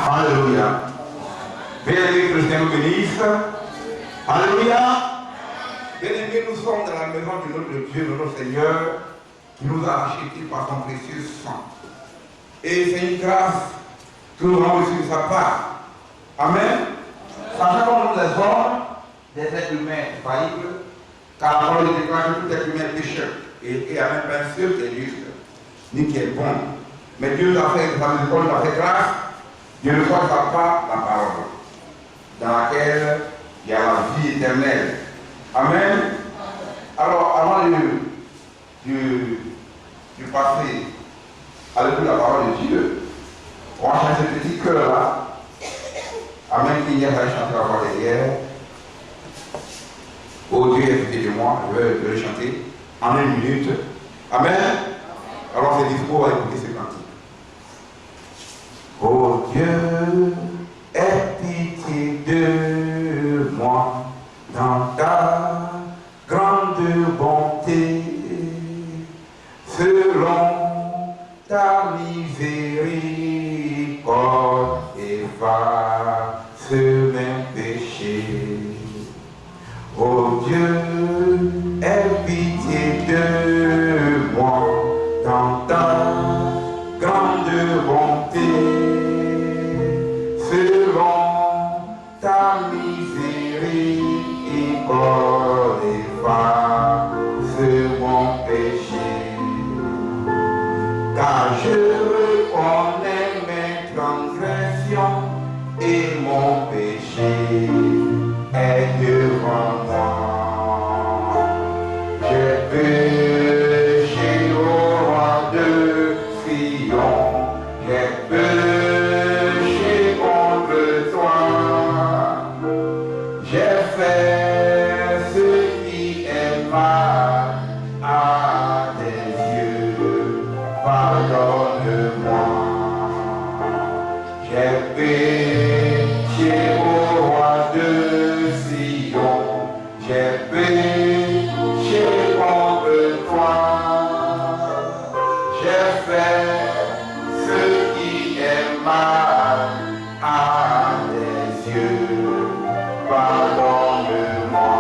Alléluia. Bien-aimés, que le Seigneur nous bénisse. Alléluia. Bien-aimés, nous sommes dans la maison de notre Dieu, de notre Seigneur, qui nous a achetés par son précieux sang. Et c'est une grâce que nous avons reçue de sa part. Amen. Sachant que nous les hommes, des êtres humains faillibles, car la parole déclare que tout être humain est pécheur. Et il n'y a même pas un seul qui est juste, ni qui est bon. Mais Dieu nous a fait, sa miséricorde nous a fait grâce. Dieu ne voit pas la parole, dans laquelle il y a la vie éternelle. Amen. Alors, avant de passer à l'écoute de la parole de Dieu, on va chanter ce petit cœur-là. Amen. Qu'il y a à chanter la voix derrière. Oh Dieu, écoutez de moi, je vais le chanter en 1 minute. Amen. Alors, c'est dispo à écouter ce cantique. Oh Dieu, aie pitié de moi dans ta grande bonté, selon ta miséricorde, efface mes péchés. Oh Dieu, aie pitié de moi dans ta grande bonté, selon ta miséricorde, efface mon péché. Car je reconnais mes transgressions et mon péché est devant moi. J'ai péché au roi de Sion, j'ai péché contre toi. J'ai fait ce qui est mal à tes yeux, pardonne-moi. J'ai péché au roi de Sion, j'ai péché contre toi. J'ai fait ce qui est mal à tes yeux, pardonne-moi.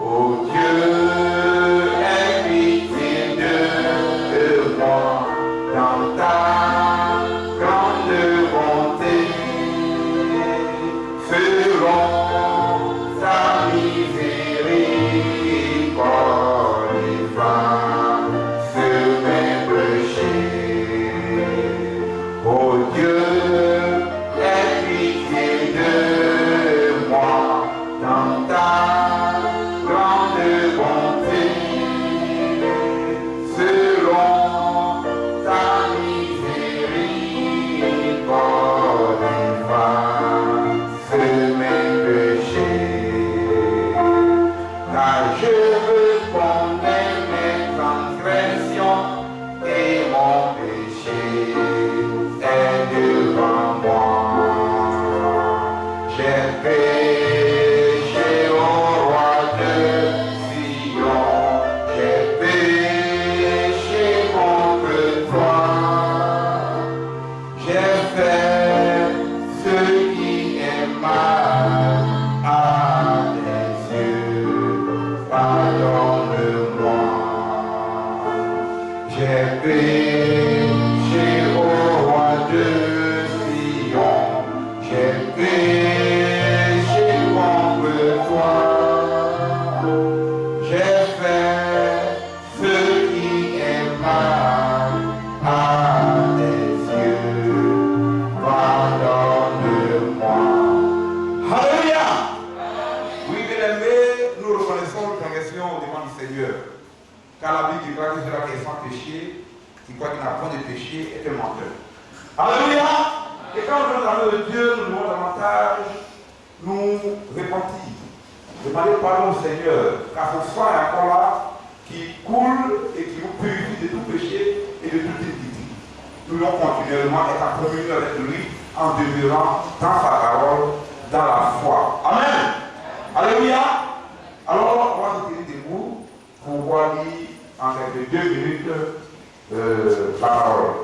Oh Dieu, aie pitié de moi dans ta grande bonté, selon ta miséricorde, efface mes péchés. Oh Dieu, aie pitié de moi dans ta grande bonté, selon ta miséricorde, efface mes péchés. Car je reconnais mes transgressions et mon péché est devant moi. J'ai péché au roi de Sion, j'ai péché contre toi. J'ai fait ce qui est mal à tes yeux, pardonne-moi. J'ai péché au roi de Sion, j'ai péché contre toi. J'ai fait ce qui est mal à tes yeux, pardonne-moi. Alléluia. Oui, bien-aimés, nous reconnaissons nos transgressions devant le Seigneur. Car la Bible déclare que celui qui est sans péché, qui croit qu'il n'a point de péché, est un menteur. Alléluia. Et quand nous sommes dans le Dieu, nous devons davantage nous repentir. Demander pardon au Seigneur, car son sang est encore là, qui coule et qui nous purifie de tout péché et de toute iniquité. Nous devons continuellement être en communion avec lui, en demeurant dans sa parole, dans la foi. Amen. Alléluia. Alors, on va se tenir debout pour voir lire en quelques 2 minutes la parole.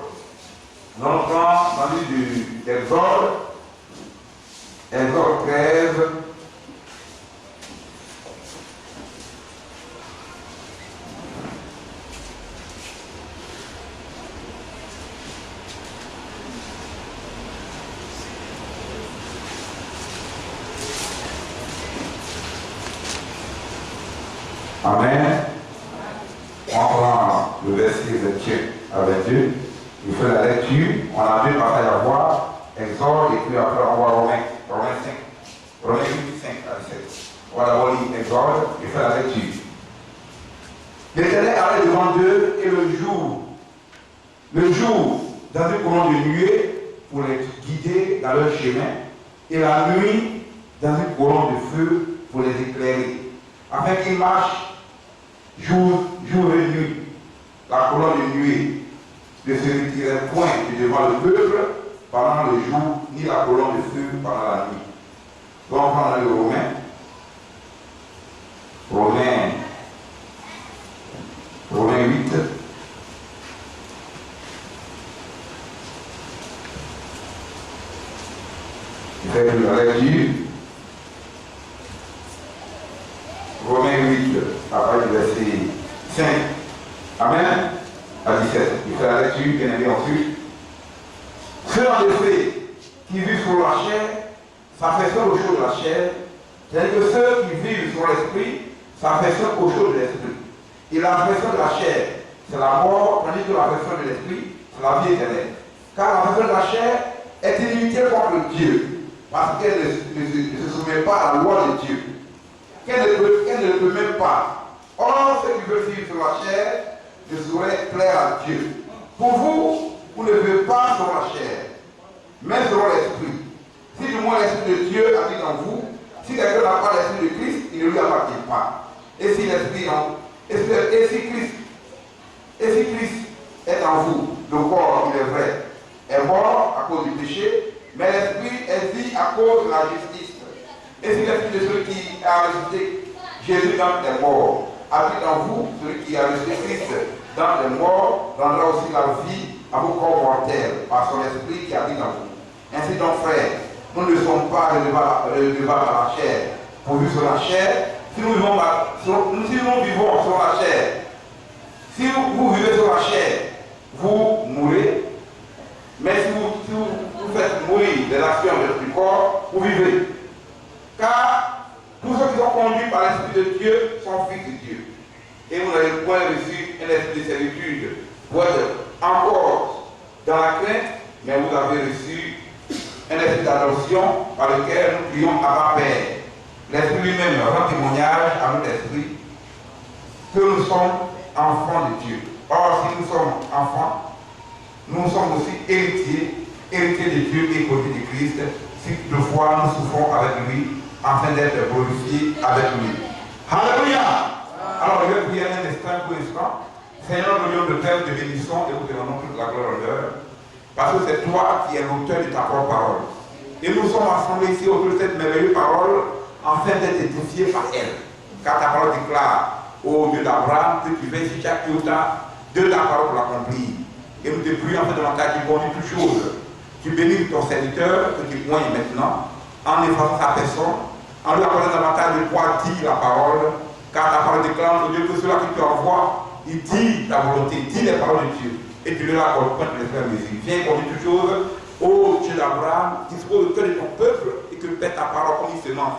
Nous entrons dans le livre d'Exode, Exode 13. Amen. On prend le verset 28 à 22. Il fait la lecture. On a deux passages à voir. Exode et puis après on voit Romains 5. Romains 8, 5 à 17. On va d'abord lire Exode et faire la lecture. L'Éternel allait devant eux et le jour dans une colonne de nuée pour les guider dans leur chemin et la nuit dans une colonne de feu pour les éclairer afin qu'ils marchent jour et nuit. La colonne de nuée ne se retirait point de devant le peuple pendant le jour, ni la colonne de feu pendant la nuit. Donc on prend le Romains 8. Il fait la lecture. Romains 8, à partir du verset 5. Amen. À 17. Il fait la lecture, bien aimé ensuite. Ceux en effet qui vivent sur la chair, s'affaissent aux choses de la chair, c'est-à-dire que ceux qui vivent sur l'esprit, s'affaissent aux choses de l'esprit. Et l'affection de la chair, c'est la mort, tandis que l'affection de l'esprit, c'est la vie éternelle. Car l'affection de la chair est inimitée contre Dieu, parce qu'elle ne se soumet pas à la loi de Dieu. Qu'elle ne peut même pas. Or, ceux qui veulent vivre sur la chair ne sauraient plaire à Dieu. Pour vous, vous ne vivez pas sur la chair, mais sur l'esprit. Si du moins l'esprit de Dieu habite en vous, si quelqu'un n'a pas l'esprit de Christ, il ne lui appartient pas. Et si Christ est en vous, le corps, il est vrai, est mort à cause du péché, mais l'esprit est vie à cause de la justice. Et si l'esprit de celui qui a ressuscité Jésus dans les morts habite en vous, celui qui a ressuscité Christ dans les morts rendra aussi la vie à vos corps mortels par son esprit qui habite en vous. Ainsi donc, frères, nous ne sommes pas redevables à la chair pour vivre sur la chair. Si nous vivons sur la chair, si vous vivez sur la chair, vous mourrez. Mais si vous faites mourir les actions du corps, vous vivez. Car tous ceux qui sont conduits par l'Esprit de Dieu sont fils de Dieu. Et vous n'avez point reçu un esprit de servitude pour être encore dans la crainte, mais vous avez reçu un esprit d'adoption par lequel nous crions Abba Père. L'Esprit lui-même rend témoignage à notre esprit que nous sommes enfants de Dieu. Or, si nous sommes enfants, nous sommes aussi héritiers de Dieu et côté de Christ, si toutefois nous souffrons avec lui, afin d'être glorifiés avec lui. Alléluia! Alors, je vais prier un instant pour l'instant. Seigneur, nous de Père, te bénissons et nous te rendons toute la gloire et l'honneur, parce que c'est toi qui es l'auteur de ta propre parole. Et nous sommes assemblés ici autour de cette merveilleuse parole, afin d'être édifiés par elle. Car ta parole déclare, ô Dieu d'Abraham, que tu veilles sur chaque iota de ta parole pour l'accomplir. Et nous te prions afin de l'entendre qui conduit toutes choses. Tu bénis ton serviteur, que tu poignes maintenant, en effaçant sa personne, en lui apportant davantage de poids, dit la parole, car ta parole déclare, ô Dieu, que cela qui te envoie, il dit ta volonté, il dit les paroles de Dieu, et tu leur accordes point de les faire mesure. Viens conduire toutes choses, ô Dieu d'Abraham, dispose le cœur de ton peuple, et que paie ta parole comme une semence.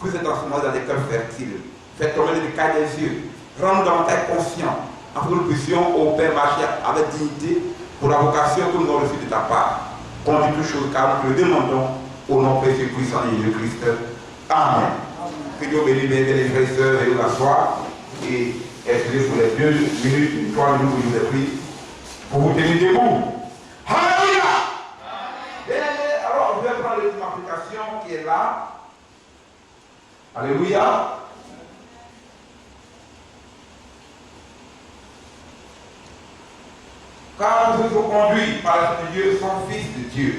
Que cet enseignement dans des cœurs fertiles, fais tomber les cailles des yeux, rends-nous davantage conscients, afin que nous puissions, au Père, marcher avec dignité pour la vocation que nous avons reçue de ta part. Conduis toutes choses, car nous te le demandons au nom précieux puissant de Jésus-Christ. Amen. Que Dieu bénisse les frères et sœurs et nous asseoir et excusez pour les 2 minutes, 3 minutes où je vous ai pris pour vous tenir debout. Alléluia! Alors, je vais prendre l'ultime application qui est là. Alléluia. Car ceux qui sont conduits par l'Esprit de Dieu sont fils de Dieu.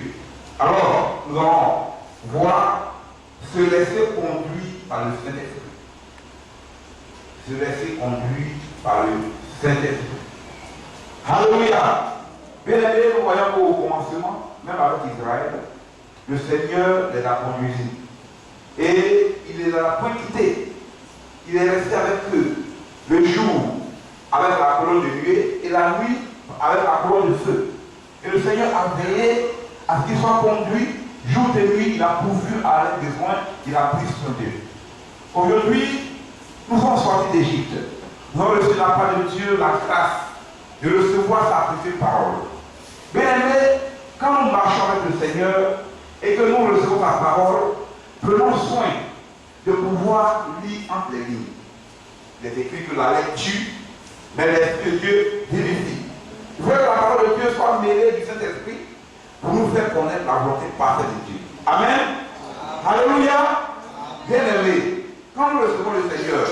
Alors, nous allons voir se laisser conduire par le Saint-Esprit. Se laisser conduire par le Saint-Esprit. Alléluia. Bien aimés, nous voyons qu'au commencement, même avec Israël, le Seigneur les a conduits. Et il les a point quittés. Il est resté avec eux le jour avec la colonne de nuée et la nuit avec la colonne de feu. Et le Seigneur a veillé à ce qu'ils soient conduits jour et nuit. Il a pourvu à leurs besoins, il a pris soin d'eux. Aujourd'hui, nous sommes sortis d'Égypte. Nous avons reçu la part de Dieu, la grâce de recevoir sa précieuse parole. Bien aimés, quand nous marchons avec le Seigneur et que nous recevons sa parole, prenons soin de pouvoir lire entre les lignes. Il est écrit que la lecture, mais l'Esprit de Dieu vérifie. Il faut que la parole de Dieu soit mêlée du Saint-Esprit pour nous faire connaître la volonté parfaite de Dieu. Amen. Alléluia. Bien aimé, quand nous recevons le Seigneur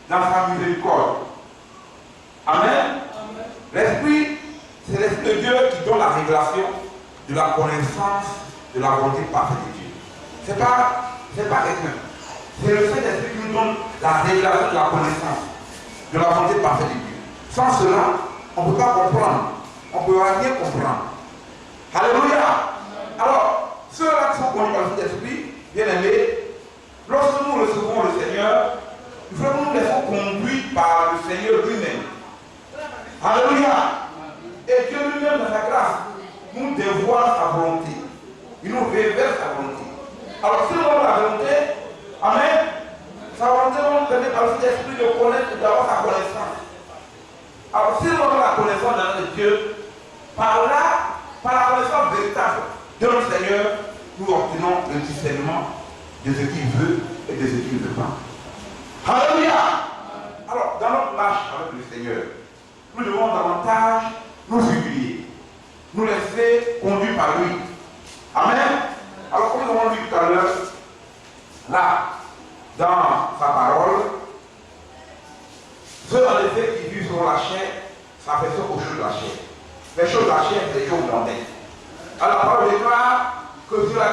dans sa miséricorde, Amen. L'Esprit, c'est l'Esprit de Dieu qui donne la révélation de la connaissance de la volonté parfaite de Dieu. Ce n'est pas quelqu'un. C'est le Saint-Esprit qui nous donne la révélation de la connaissance de la volonté parfaite de Dieu. Sans cela, on ne peut pas comprendre. On ne peut rien comprendre. Alléluia. Alors, ceux-là qui sont conduits par le Saint-Esprit, bien aimés, lorsque nous recevons le Seigneur, il faut que nous nous laissons conduire par le Seigneur lui-même. Alléluia. Et Dieu lui-même, dans sa grâce, nous dévoile sa volonté. Il nous révèle sa volonté. Alors, si nous avons la volonté, Amen, sa volonté va nous permettre par le Saint-Esprit de connaître et d'avoir sa connaissance. Alors, si nous avons la connaissance de notre Dieu, par la connaissance véritable de notre Seigneur, nous obtenons le discernement de ce qu'il veut et de ce qu'il ne veut pas. Alléluia. Alors, dans notre marche avec le Seigneur, nous devons davantage nous humilier, nous laisser conduire par lui. Amen. Alors, comme nous avons vu tout à l'heure, là, dans sa parole, ceux en effet qui vivent selon la chair, ça fait ça aux choses de la chair. Les choses de la chair, c'est les choses blanches. Alors, la parole déclare que ceux-là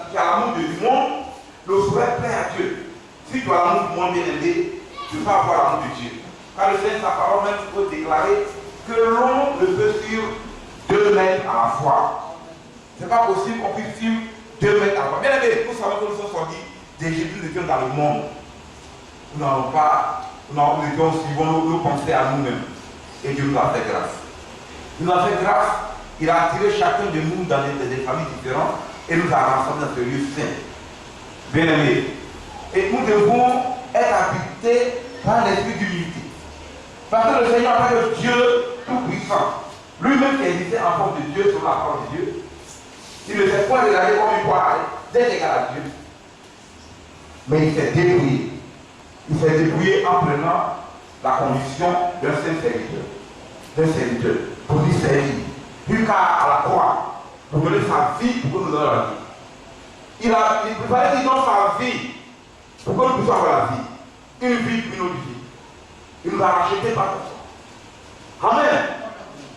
qui a l'amour du monde ne saurait plaire à Dieu. Si tu as l'amour du monde bien aimé, tu peux avoir l'amour de Dieu. Car le Seigneur, sa parole même, peut déclarer que l'on ne peut suivre 2 mètres à la fois. Ce n'est pas possible qu'on puisse suivre 2 mètres à la fois. Bien aimé, nous savons que nous sommes sortis d'Égypte, nous étions dans le monde. Nous n'avons pas, nous étions suivant nos pensées à nous-mêmes. Et Dieu nous a fait grâce. Il nous a fait grâce, il a attiré chacun de nous dans des familles différentes et nous a rassemblés dans ce lieu saint. Bien aimé. Et nous devons être habités par l'esprit d'humilité. Parce que le Seigneur, en tant que Dieu tout-puissant, lui-même qui existait en forme de Dieu sur la parole de Dieu, il ne s'est pas regardé comme une poire d'être égal à Dieu. Mais il s'est débrouillé. Il s'est débrouillé en prenant la condition d'un saint serviteur. D'un serviteur. Pour lui servir. Jusqu'à la croix. Pour donner sa vie pour que nous ayons la vie. Il fallait qu'il donne sa vie pour que nous puissions avoir la vie. Une vie, une autre vie. Il nous a racheté par ça. Amen.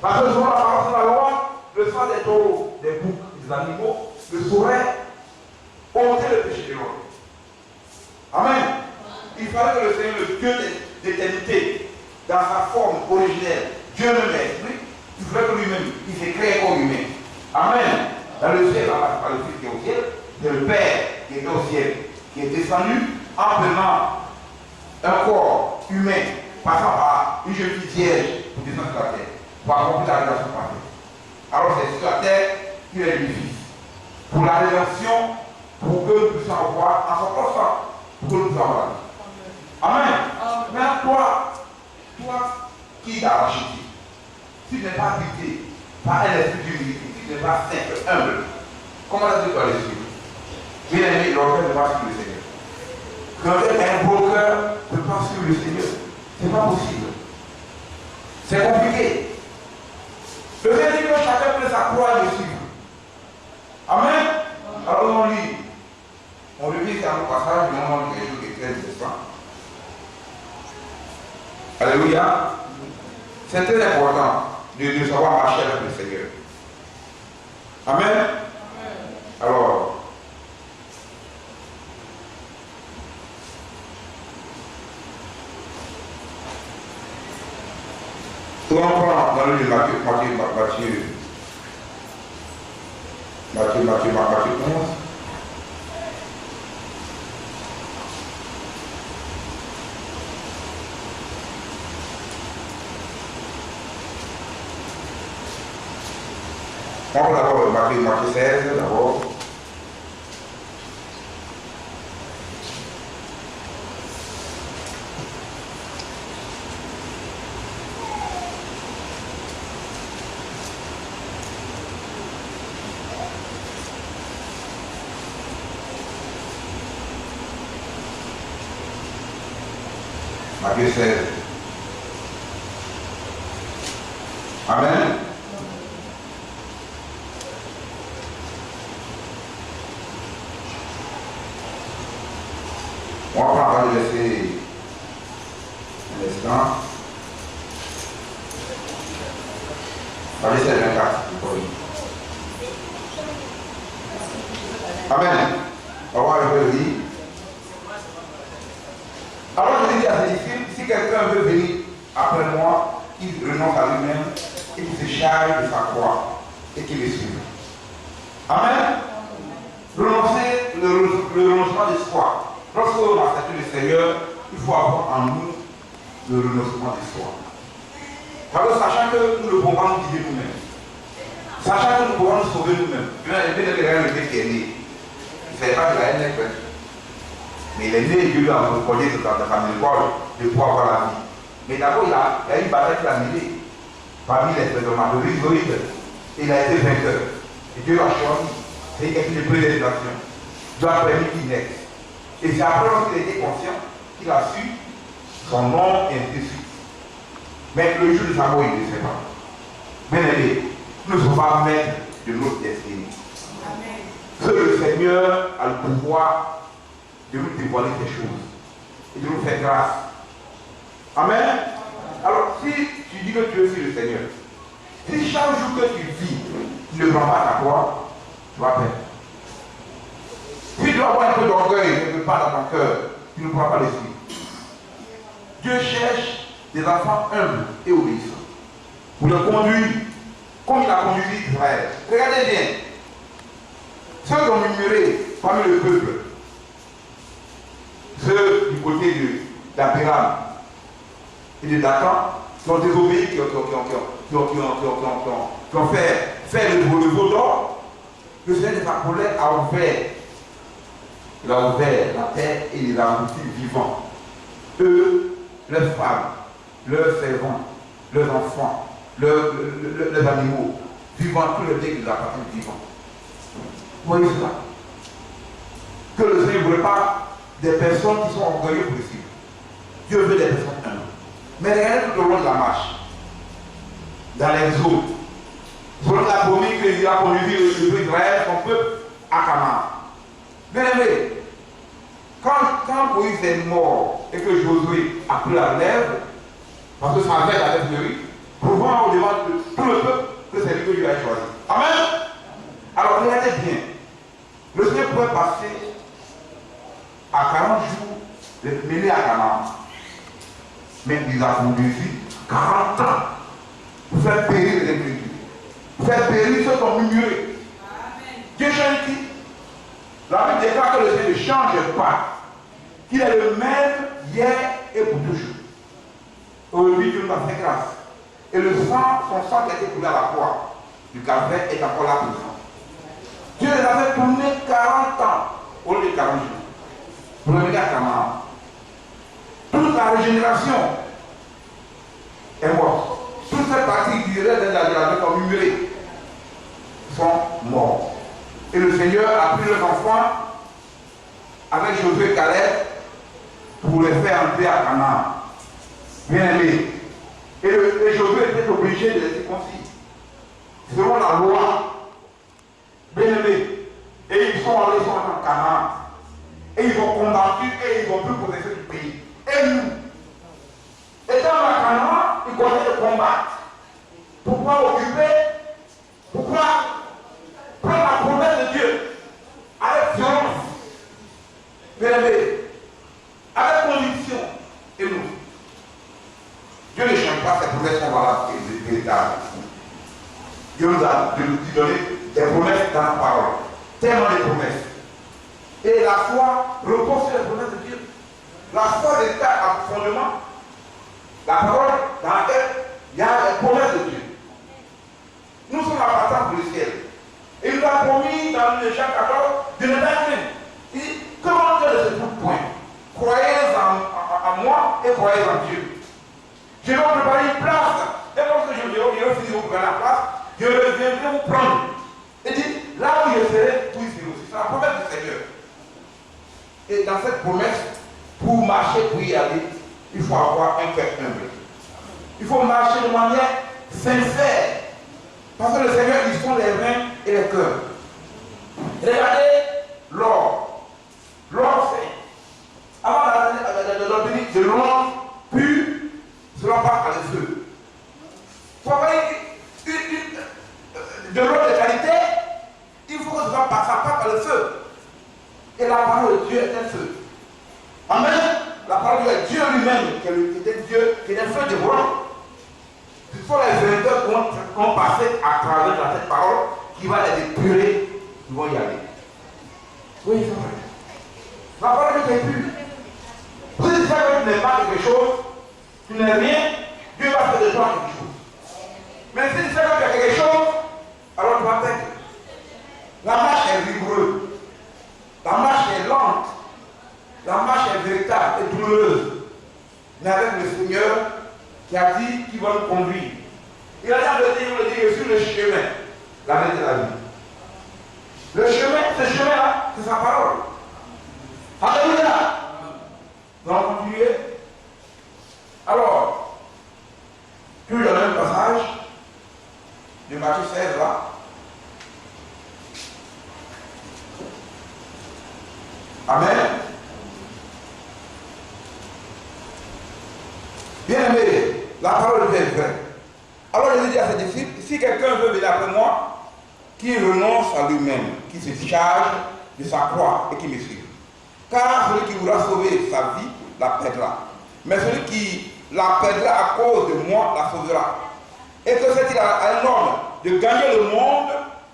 Parce que selon la parole de la loi, le sang des taureaux, des boucs, des animaux ne saurait ôter le péché de l'homme. Amen. Il fallait que le Seigneur, le Dieu d'éternité, dans sa forme originelle, Dieu même l'esprit, il fallait que lui-même, il s'est créé comme humain. Amen. Dans le ciel, par le Fils qui est au ciel, c'est le Père qui était au ciel, qui est descendu en prenant un corps humain, passant par une jeune fille vierge pour descendre sur la terre, pour accomplir la rédemption parfaite. Alors c'est sur la terre qu'il est le Fils. Pour la rédemption, pour que nous puissions avoir en son propre sang, pour que nous puissions avoir la vie. Amen. Mais toi qui t'as racheté, si tu n'es pas habité par un esprit d'humilité, si tu n'es pas simple, humble, comment est-ce que tu dois le suivre? Bien aimé, l'orgueil ne va suivre le Seigneur. Quand un beau cœur ne peut pas suivre le Seigneur, ce n'est pas possible. C'est compliqué. Le Seigneur dit que chacun peut sa croix et le suivre. Amen. Alors on lit. On revient sur un passage du moment quelque chose qui est très intéressant. Alléluia. C'est très important de savoir marcher avec le Seigneur. Amen. Alors, on prend dans le livre de Matthieu Matthieu 11. On va d'abord Matthieu 16, d'abord. Matthieu 16. Amen. On va prendre le verset un instant. Verset 24. Amen. On va le lire. Alors je dis à ses disciples, si quelqu'un veut venir après moi, qu'il renonce à lui-même et qu'il se charge de sa croix et qu'il le suive. Amen. Renoncer le renoncement de soi. Lorsqu'on a accepté le Seigneur, il faut avoir en nous le renoncement de soi. Parce que sachant que nous ne pouvons pas nous guider nous-mêmes, sachant que nous pouvons nous sauver nous-mêmes, le bébé qui est né, il ne savait pas que la haine est faite. Mais il est né, Dieu lui a recordé dans la famille de pouvoir avoir la vie. Mais d'abord, il y a une bataille qu'il a menée parmi les de il a été vainqueur. Et Dieu l'a choisi. C'est une prédestination. Dieu a permis qu'il naisse. Et c'est après qu'il était conscient qu'il a su son nom et ainsi de suite. Mais le jour de sa mort, il ne sait pas. Bien aimé, nous ne sommes pas maîtres de notre destinée. Que le Seigneur a le pouvoir de nous dévoiler ces choses et de nous faire grâce. Amen. Alors, si tu dis que tu es le Seigneur, si chaque jour que tu vis, tu ne prends pas ta croix, tu vas perdre. Si tu dois avoir un peu d'orgueil quelque part dans ton cœur, tu ne pourras pas le suivre. Dieu cherche des enfants humbles et obéissants pour le conduire comme il a conduit Israël. Regardez bien. Ceux qui ont murmuré parmi le peuple, ceux du côté d'Abraham et de Dathan, qui ont désobéi, qui ont fait le veau d'or, le Seigneur de sa colère a ouvert. Il a ouvert la terre et il a rendu vivants. Eux, leurs femmes, leurs servants, leurs enfants, leurs animaux, vivants, tout le bien qui nous appartient vivants. Vous voyez cela? Que le Seigneur ne voulait pas des personnes qui sont orgueilleuses pour le suivre. Dieu veut des personnes humbles. Mais regardez tout au long de la marche, dans les eaux, selon la promesse qu'il a conduit le peuple d'Israël, son peuple, à Canaan. Bien aimé, quand Moïse est mort et que Josué a pris la relève, parce que sa veille avait fleuri, prouvant au devant de tout le peuple que c'est lui que Dieu a choisi. Amen. Alors regardez bien, le Seigneur pouvait passer à 40 jours mêlé à Canaan. Mais il a conduit 40 ans pour faire périr les incrédules, pour faire périr ceux qui ont murmuré. Dieu change qui? La Bible déclare que le Seigneur ne change pas, qu'il est le même hier et pour toujours. Aujourd'hui, Dieu nous a fait grâce. Et le sang, son sang qui a été coulé à la croix du calvaire est encore là présent. Dieu les avait tournés 40 ans au lieu de 40 jours. Pour revenir à Canaan. Toute la régénération est morte. Toutes ces parties qui restent dans la vie comme murmurées sont mortes. Et le Seigneur a pris leurs enfants avec Josué et Caleb pour les faire entrer à Canaan. Bien aimé. Et Josué était obligé de les circoncire. Selon la loi. Bien aimé. Et ils sont allés en Canaan. Et ils ont combattu et ils ont pu possesser du pays. Et nous, étant à Canaan, ils connaissent le combat. Pourquoi occuper? Pourquoi prendre la promesse de Dieu avec violence? Bien aimé, avec conviction. Et nous, Dieu ne change pas ses promesses sont valables et véritables. Dieu nous a donné des promesses dans la parole. tellement de promesses. Et la foi repose sur les promesses de Dieu. La foi est un fondement. La parole dans laquelle il y a les promesses de Dieu. Nous sommes appartenants pour le ciel. Et il nous a promis dans le Jean 14 de ne pas craindre. Il dit, comment Dieu ne se trouve point. Croyez en moi et croyez en Dieu. Je vais vous préparer une place. Et lorsque je vais finir vous préparer la place, je reviendrai vous prendre. Il dit, là où je serai, vous y serez aussi. C'est la promesse du Seigneur. Et dans cette promesse, pour marcher, pour y aller, il faut avoir un cœur humble. Il faut marcher de manière sincère. Parce que le Seigneur, ils sont les reins et les cœurs. Regardez l'or. L'or, c'est avant d'obtenir de l'or pur, cela passe par le feu. Pour avoir de l'or de qualité, il faut que ça passe par le feu. Et la parole de Dieu est un feu. Amen. La parole de Dieu est Dieu lui-même, qui est un Dieu, qui est un feu dévorant. Ce sont les vainqueurs qui vont passer à travers cette parole, qui va les épurer, qui vont y aller. Oui, c'est vrai. La parole de Dieu est pure. Si tu sais que tu n'es pas quelque chose, tu n'es rien, Dieu va faire de toi quelque chose. Mais si tu sais que tu as quelque chose, alors tu vas faire. La marche est rigoureuse. La marche est lente. La marche est véritable et douloureuse. Mais avec le Seigneur qui a dit qu'il va nous conduire. Il a dit, il veut dire sur le chemin, la vérité de la vie. Le chemin, ce chemin-là, c'est sa parole. Alléluia. Nous allons continuer. Alors, toujours dans le même passage de Matthieu 16 là. Amen. Bien aimé, la parole de Dieu est vraie. Alors je dis à ses disciples, si quelqu'un veut venir après moi, qu'il renonce à lui-même, qu'il se charge de sa croix et qu'il me suive. Car celui qui voudra sauver sa vie la perdra. Mais celui qui la perdra à cause de moi la sauvera. Et que c'est-il à un homme de gagner le monde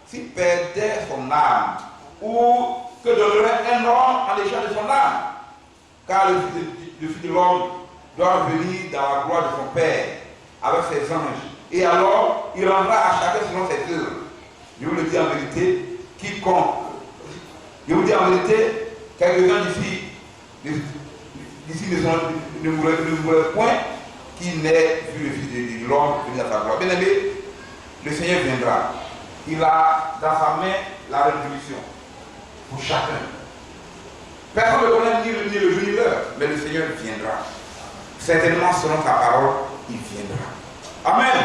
s'il perdait son âme? Ou que donnerait un homme en échange de son âme? Car le Fils de l'homme doit venir dans la gloire de son Père avec ses anges. Et alors, il rendra à chacun selon ses œuvres. Je vous le dis en vérité, quiconque, je vous dis en vérité, quelques-uns d'ici ne voulaient point qu'il n'ait vu le Fils de l'homme venir à sa gloire. Bien aimé, le Seigneur viendra. Il a dans sa main la rétribution pour chacun. Personne ne connaît ni le jour ni l'heure, mais le Seigneur viendra. Certainement, selon sa parole, il viendra. Amen.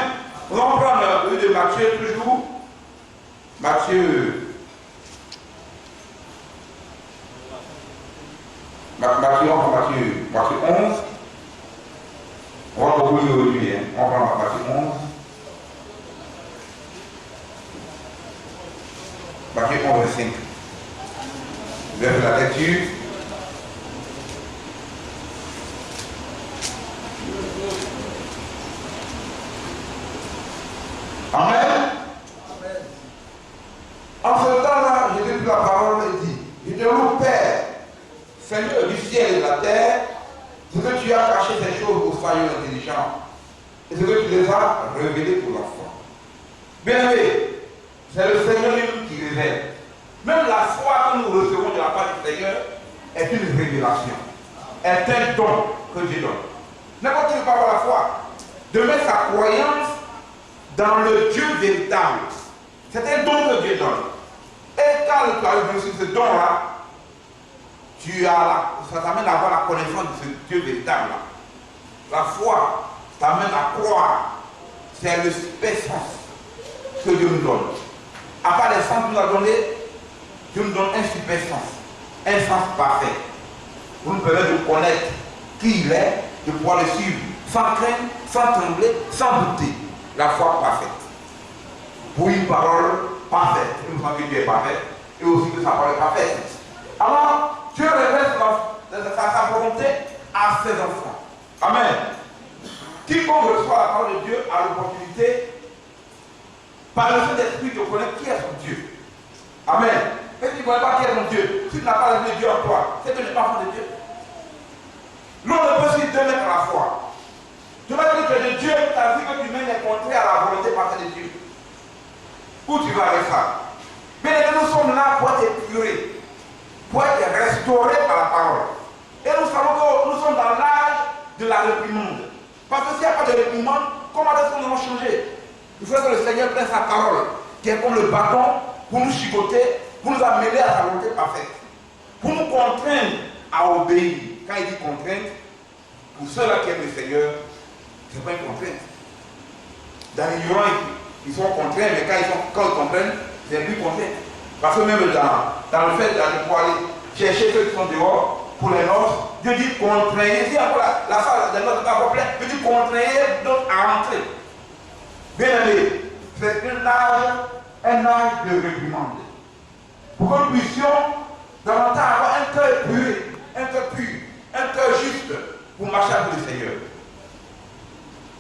Nous allons prendre le livre de Matthieu toujours. Matthieu 11. On va beaucoup lire aujourd'hui. On va prendre Matthieu 11. Matthieu 11, verset 5. Je vais faire la lecture. Amen. En ce temps-là, Jésus prit la parole et dit, je te loue, Père, Seigneur du ciel et de la terre, ce que tu as caché ces choses aux sages intelligents, et ce que tu les as révélées pour l'enfant. Bien aimé, c'est le Seigneur lui-même qui révèle. Même la foi que nous recevons de la part du Seigneur est une révélation, est un don que Dieu donne. N'importe qui ne peut pas avoir la foi, de mettre sa croyance dans le Dieu véritable. C'est un don que Dieu donne. Et quand tu as reçu ce don-là, ça t'amène à avoir la connaissance de ce Dieu véritable-là. La foi t'amène à croire. C'est le super sens que Dieu nous donne. À part les sens qu'il nous a donnés, Dieu nous donne un super sens. Un sens parfait. Pour nous permettre de connaître qui il est, de pouvoir le suivre sans craindre, sans trembler, sans douter. La foi parfaite. Pour une parole parfaite. Nous savons que Dieu est parfait. Et aussi que sa parole est parfaite. Alors, Dieu révèle sa volonté à ses enfants. Amen. Quiconque reçoit la parole de Dieu a l'opportunité, par le Saint-Esprit, de connaître qui est son Dieu. Amen. Et tu ne connais pas qui est ton Dieu. Si tu n'as pas l'Esprit de Dieu en toi, c'est que tu n'es pas enfant de Dieu. L'on ne peut suivre deux mecs à la fois. Tu vas dire que tu es de Dieu, tu as vu que tu mènes les contraires à la volonté parfaite de Dieu. Où tu vas avec ça? Mais nous sommes là pour être épurés, pour être restaurés par la parole. Et nous savons que nous sommes dans l'âge de la réprimande. Parce que s'il n'y a pas de réprimande, comment est-ce qu'on va changer? Il faut que le Seigneur prenne sa parole, qui est comme le bâton, pour nous chicoter, pour nous amener à sa volonté parfaite. Pour nous contraindre à obéir. Quand il dit contrainte, pour ceux-là qui aiment le Seigneur, ce n'est pas une contrainte. Dans l'ignorance, ils sont contraints, mais quand ils comprennent, c'est plus contrainte. Parce que même dans le fait d'aller pour aller chercher ceux qui sont dehors, pour les noces, Dieu dit contraindre. Si encore la salle des noces n'est pas complète, Dieu dit contraindre d'autres à entrer. Bien aimé, c'est un âge de réprimande. Pour que nous puissions davantage avoir un cœur pur, un cœur juste pour marcher avec le Seigneur.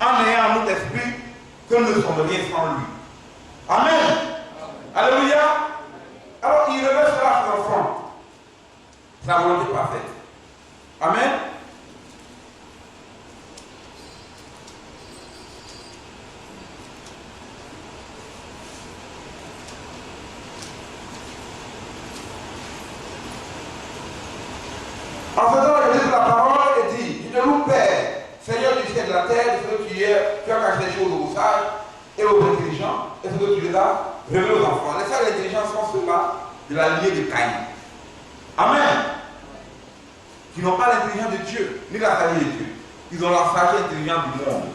En ayant notre esprit que nous ne sommes rien sans lui. Amen. Alléluia. Alors il révèle cela à ses enfants. Sa volonté parfaite. Amen. En faisant la parole, il dit, je te loue Père, Seigneur du ciel et de la terre, ce que tu as caché des choses aux sages et aux intelligents, et ce que tu les as révélés aux enfants. Les sages et les intelligents sont ceux-là de la lignée de Caïn. Amen. Qui n'ont pas l'intelligence de Dieu, ni la sagesse de Dieu. Ils ont la sagesse et l'intelligence du monde.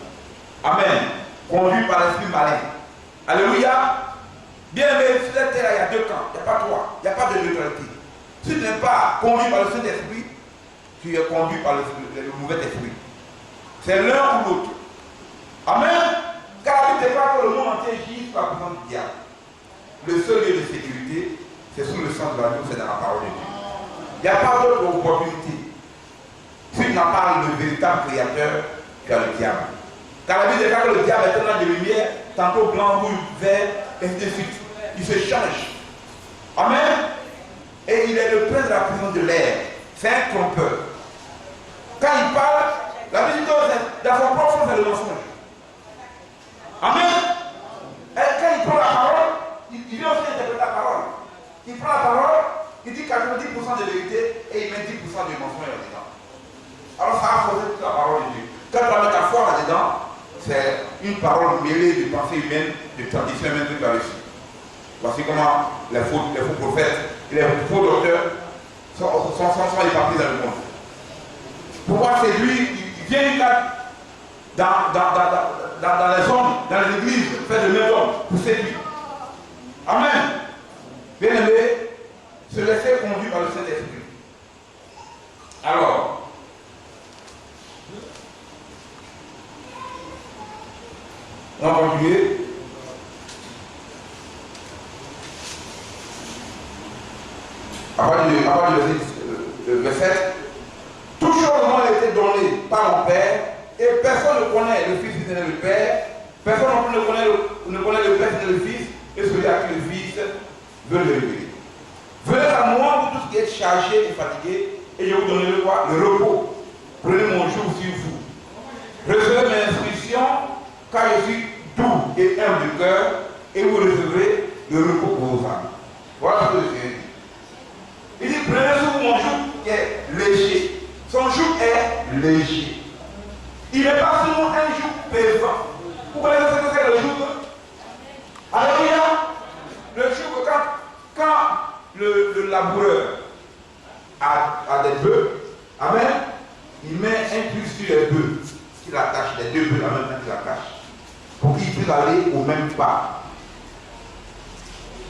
Amen. Conduit par l'esprit malin. Alléluia. Bien aimé, sur cette terre, il y a deux camps. Il n'y a pas trois. Il n'y a pas de neutralité. Si tu n'es pas conduit par le Saint-Esprit, tu es conduit par le mauvais esprit. C'est l'un ou l'autre. Amen. Car la Bible déclare que le monde entier gît sous la puissance du diable. Le seul lieu de sécurité, c'est sous le sang de l'agneau, c'est dans la parole de Dieu. Il n'y a pas d'autre opportunité. Si tu n'as pas le véritable créateur, tu as le diable. Car la Bible déclare que le diable est un ange de lumière, tantôt blanc, rouge, vert, et ainsi de suite. Il se change. Amen. Et il est le prince de la puissance de l'air. C'est un trompeur. Quand il parle, la Bible dit que dans son propre sens, c'est le mensonge. Amen. Et quand il prend la parole, il vient aussi interpréter la parole. Il prend la parole, il dit 90% de vérité et il met 10% de mensonge là-dedans. Alors ça a posé toute la parole de Dieu. Quand tu vas mettre ta foi là-dedans, c'est une parole mêlée de pensées humaines, de traditions humaines que tu as reçues. Voici comment les faux prophètes et les faux docteurs sont éparpillés dans le monde. Pourquoi c'est lui, il vient dans les hommes, dans les églises, fait de même homme pour séduire. Amen. Bien aimé, se laisser conduire par le Saint-Esprit. Alors, on va continuer. À partir du verset, tout changement a été donné par mon Père, et personne ne connaît le Fils ni le Père, personne ne connaît le Père ni le Fils, et celui à qui le Fils veut le révéler. Venez à moi, vous tous qui êtes chargés et fatigués, et je vous donnerai quoi? Le repos. Prenez mon joug sur vous. Recevez mes instructions, car je suis doux et humble de cœur, et vous recevrez le repos pour vos âmes. Voilà ce que le Seigneur dit. Il dit, prenez sur vous mon joug qui est léger. Son joug est léger. Il n'est pas seulement un joug pesant. Vous connaissez ce que c'est le joug? Alléluia. Le joug, quand le laboureur a des bœufs, amen, il met un truc sur les bœufs, qu'il attache, les deux bœufs en même temps qu'il attache, pour qu'ils puissent aller au même pas.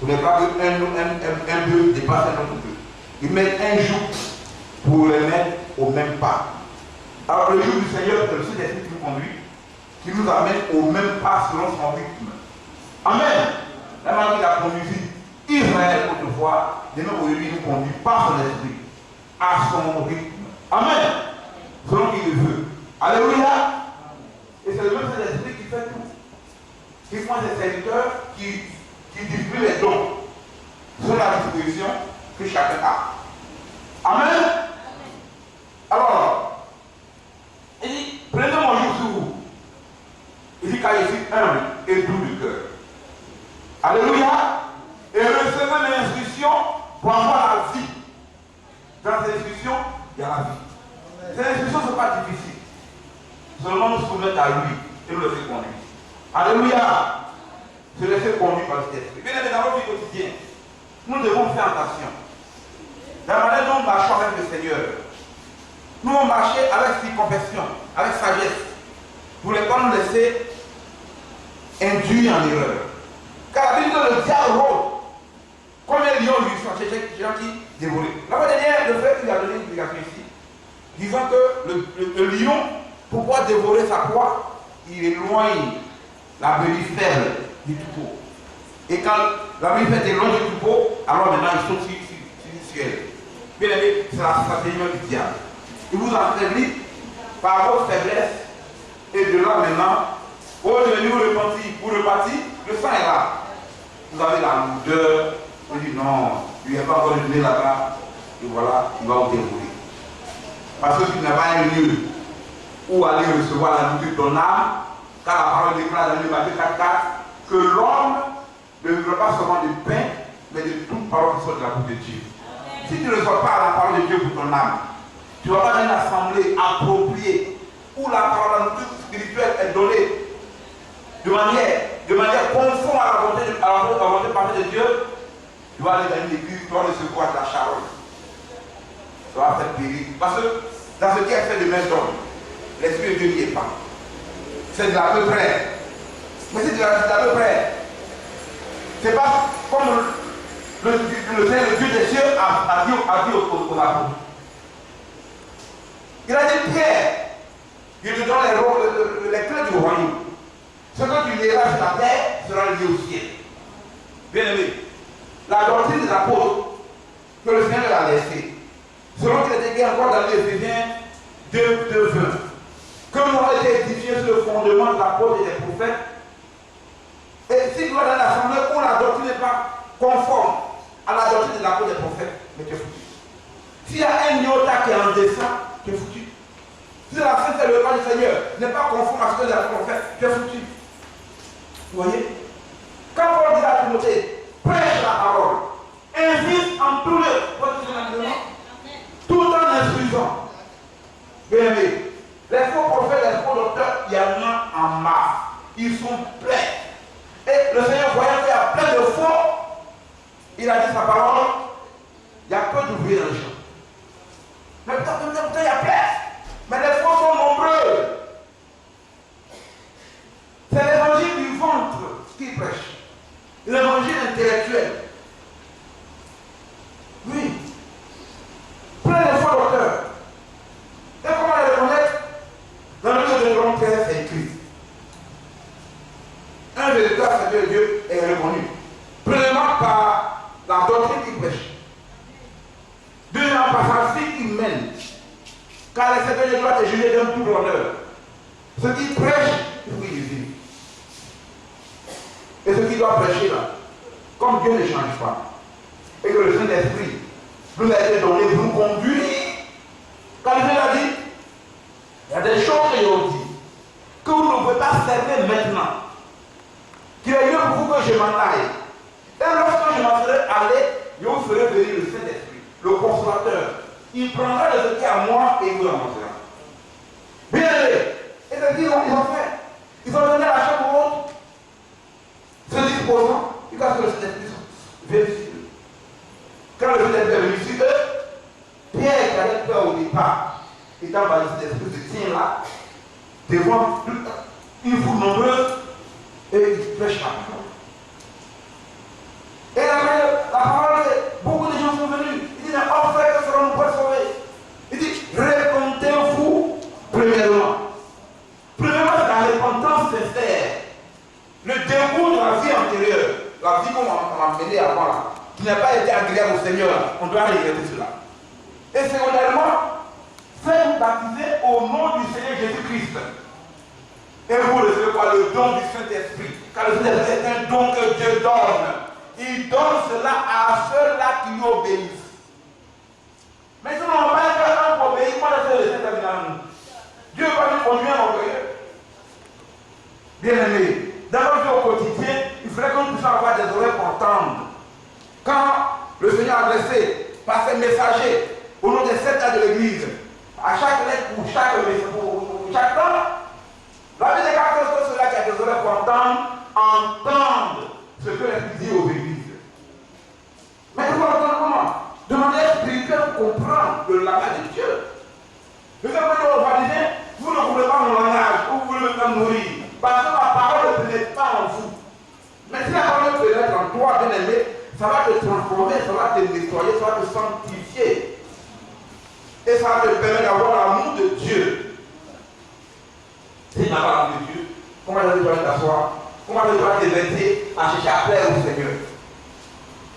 Vous n'avez pas qu'un bœuf dépasse un autre bœuf. Il met un joug pour les mettre au même pas. Alors le jour du Seigneur, c'est le Saint-Esprit qui nous conduit, qui nous amène au même pas selon son rythme. Amen. La manière qu'il a conduit Israël autrefois, de même aujourd'hui, il nous conduit par son esprit, à son rythme. Amen. Selon qu'il le veut. Alléluia. Et c'est le même Saint-Esprit qui fait tout. Qui font des serviteurs qui distribuent les dons. selon la disposition que chacun a. Amen. Alors, il dit, prenez mon jour sur vous. Il dit car je suis humble et doux du cœur. Alléluia. Et recevez mes instructions pour avoir la vie. Dans ces instructions, il y a la vie. Ces instructions ne sont pas difficiles. Seulement nous soumettre à lui et nous le faire conduire. Alléluia. Se laisser conduire par le Saint-Esprit. Bien aimé, dans notre vie quotidienne, nous devons faire attention. Dans la manière dont nous marchons avec le Seigneur, nous allons marcher avec circonspection, avec sagesse, pour ne pas nous laisser induire en erreur. Car la Bible dit le diable rôde. Comme un lion lui sont ces gens qui dévorent. La fois dernière, le frère qui a donné une explication ici, disant que le lion, pour pouvoir dévorer sa proie, il éloigne la brebis faible du troupeau. Et quand la brebis faible est loin du troupeau, alors maintenant ils sont sur elle. Bien aimé, c'est la stratégie du diable. Il vous affaiblit par vos faiblesses. Et de là maintenant, au lieu de vous repartir, le sang est là. Vous avez la lourdeur. Vous dites non, il n'y a pas encore de nez là-bas. Et voilà, il va vous dérouler. Parce que tu n'as pas un lieu où aller recevoir la nourriture de ton âme, car la parole déclare dans le Matthieu 4:4 que l'homme ne vivra pas seulement du pain, mais de toute parole qui sort de la bouche de Dieu. Si tu ne reçois pas la parole de Dieu pour ton âme, tu vas pas dans une assemblée appropriée où la parole, la nourriture spirituelle est donnée de manière conforme à la volonté parfaite de Dieu. Tu vas aller dans une église, tu vas recevoir de la charogne. Tu vas faire périr. Parce que dans ce qui est fait de main d'homme, l'Esprit de Dieu n'y est pas. C'est de l'à peu près. Mais c'est de l'à peu près. C'est pas comme le Dieu des cieux a dit aux apôtres. Il a dit Pierre, je te donne les clés du royaume. Ce que tu liras sur la terre sera lié au ciel. Bien aimé, la doctrine des apôtres que le Seigneur a laissée, selon qu'il était écrit encore dans les Éphésiens 2:20, que nous avons été édifiés sur le fondement de l'apôtre et des prophètes. Et si tu vas dans l'assemblée où la doctrine n'est pas conforme à la doctrine de l'apôtre et des prophètes, mais tu es foutu. S'il y a un iota qui est en dessin, tu es foutu. Si la fin c'est le repas du Seigneur n'est pas conforme à ce que les apôtres ont fait, tu es foutu. Vous voyez? Quand Paul dit à Timothée, prêche la parole, insiste en tout tout en instruisant. Bien aimé, les faux prophètes, les faux docteurs, il y en a en masse. Ils sont pleins. Et le Seigneur, voyant qu'il y a plein de faux, il a dit sa parole, il y a peu d'ouvriers dans le champ. Mais putain, il y a plein. Mais les faux sont nombreux. C'est l'évangile du ventre qui prêche. L'évangile intellectuel. Oui. Plein de faux docteurs. Et comment les reconnaître? Dans le livre de Jean 13, c'est écrit. Un véritable serviteur de Dieu est reconnu. Premièrement par la doctrine qu'il prêche. Deuxièmement par sa vie qu'il mène. Car le serviteur de Dieu doit être jugé d'un tout honneur. Ce qu'il prêche, il faut qu'il vive. Et ce qu'il doit prêcher là, comme Dieu ne change pas, et que le Saint-Esprit nous a été donné pour nous conduire, quand Dieu a dit, il y a des choses que ont dit, que vous ne pouvez pas servir maintenant, qu'il est mieux pour vous que je m'en aille. Et lorsque je m'en serai allé, je vous ferai venir le Saint-Esprit, le consolateur. Il prendra de ce qui est à moi et il vous l'annoncera. Bien aimé. Et c'est ce qu'ils ont fait. Ils ont donné la chambre au autre. Se disposant, il va que le Saint-Esprit vienne sur eux. Quand le Saint-Esprit est venu sur eux, Pierre qui avait peur au départ, étant par le Saint-Esprit, se tient là, devant une foule nombreuse, et il prêche la parole. Et la parole, beaucoup de gens sont venus. Il dit, mais en fait, que serons-nous pas sauvés? Il dit, répentez-vous premièrement. Premièrement, c'est la repentance sincère. Le dégoût de la vie antérieure, la vie qu'on m'a menée avant là, qui n'a pas été agréable au Seigneur, on doit regretter cela. Et secondairement, faites baptiser au nom du Seigneur Jésus-Christ. Et vous recevez quoi? Le don du Saint-Esprit. Car le Saint-Esprit est un don que Dieu donne. il donne cela à ceux-là qui lui obéissent. Mais si on n'a pas un pour obéir, comment est-ce que le Seigneur vient à nous? Dieu va nous conduire en orgueilleux. Bien-aimés, dans notre vie au quotidien, il faudrait que nous puissions avoir des oreilles pour entendre. Quand le Seigneur a adressé par ses messagers au nom des 7 ans de l'Église, à chaque lettre ou chaque temps, la Bible déclare que ceux-là qui ont des oreilles pour entendre, entendent ce que l'Esprit dit aux églises. Mais il faut entendre comment? De manière spirituelle pour comprendre le langage de Dieu. Vous savez, quand on va dire, vous ne comprenez pas mon langage, ou vous voulez me nourrir, parce que la parole ne pénètre pas en vous. Mais si la parole pénètre en toi, bien aimé, ça va te transformer, ça va te nettoyer, ça va te sanctifier. Et ça va te permettre d'avoir l'amour de Dieu. Si tu n'as pas l'amour de Dieu, comment tu dois t'asseoir? Comment tu dois t'éviter à chercher à plaire au Seigneur?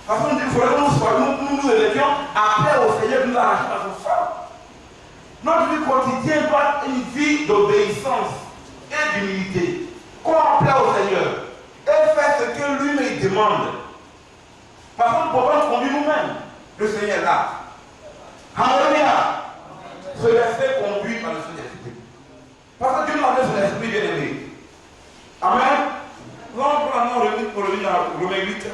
Parce qu'il faudrait que nous étions à plaire au Seigneur, nous arracher à son sang. Notre vie quotidienne doit être une vie d'obéissance et d'humilité. Comment plaire au Seigneur? Et faire ce que lui me demande. Parce que nous pouvons conduire nous-mêmes. Le Seigneur est là. Alléluia. Ce verset conduit par le Saint-Esprit. Parce que Dieu nous a donné son esprit bien-aimé. Amen. Nous allons prendre pour revenir à Romains 8.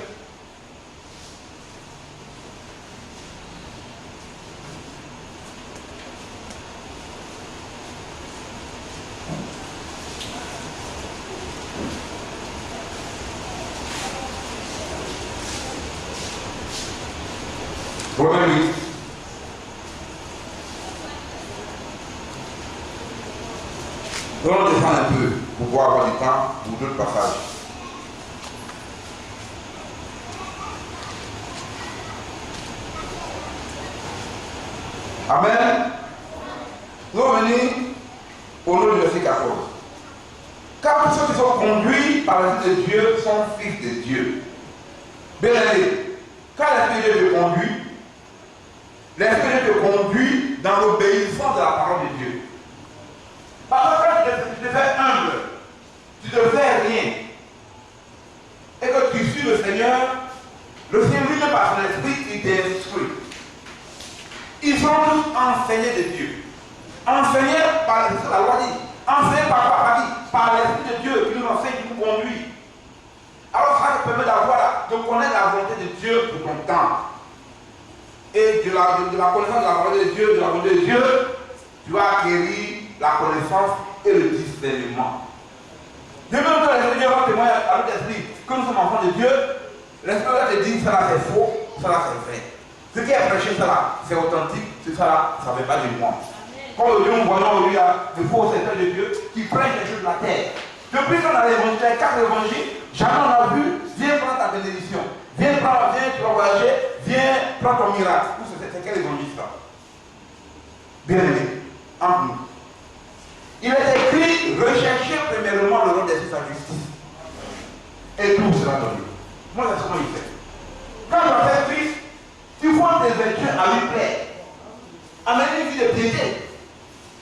Romains 8. Nous allons descendre un peu pour pouvoir avoir du temps pour d'autres passages. Amen. Nous revenons au nom du verset 14. Car tous ceux qui sont conduits par l'Esprit de Dieu sont fils de Dieu. Bien aimé, quand l'Esprit de Dieu te conduit, l'Esprit de Dieu te conduit dans l'obéissance de la parole de Dieu. Parce que quand tu te fais humble, tu ne fais rien, et que tu suis le Seigneur lui-même par son esprit, il t'instruit. Ils sont tous enseignés de Dieu. Enseignés par la loi dit. Enseignés par quoi? Par l'Esprit de Dieu qui nous enseigne, qui nous conduit. Alors ça te permet de connaître la volonté de Dieu pour ton temps. Et de la connaissance de la volonté de Dieu, tu vas acquérir la connaissance et le discernement. De même que l'Esprit va témoigner avec l'Esprit que nous sommes enfants de Dieu, l'Esprit va te dire ça là c'est faux, ça là c'est vrai. Ce qui est prêché, ça là, c'est authentique, ça là, ça ne vient pas de moi. Comme Dieu, nous voyons aujourd'hui le faux serviteur de Dieu qui prêche les choses de la terre. Depuis qu'on a l'évangile, les 4 évangiles, jamais on a vu, viens prendre ta bénédiction, viens, tu vas voyager, viens prendre ton miracle. C'est quel évangile ça? Bien aimé, entre nous. Il est écrit, recherchez premièrement le nom de sa justice. Et tout sera donné. Moi, c'est ce qu'on y fait. Quand tu as fait Christ, tu vois tes vertus à lui plaire. Amener une vie de piété.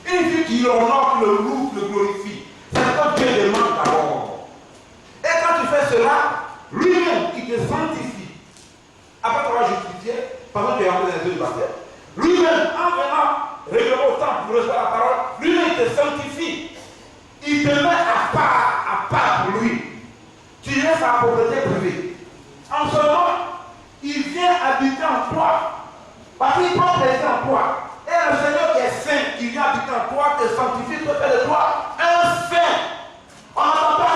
Une vie qui l'honore, qui le loue, qui le glorifie. C'est ce que Dieu demande d'abord. Et quand tu fais cela, lui-même, il te sanctifie. Après t'avoir justifié, parce que tu es entré dans les yeux du baptême, lui-même, en venant régler au temps pour recevoir la parole, lui-même, il te sanctifie. Il te met à part pour lui. Tu es sa propriété privée. En ce moment, il vient habiter en toi. Parce qu'il prend plaisir en toi. Et le Seigneur qui est saint, qui vient habiter en toi, te sanctifie, te fait de toi un saint. On n'attend pas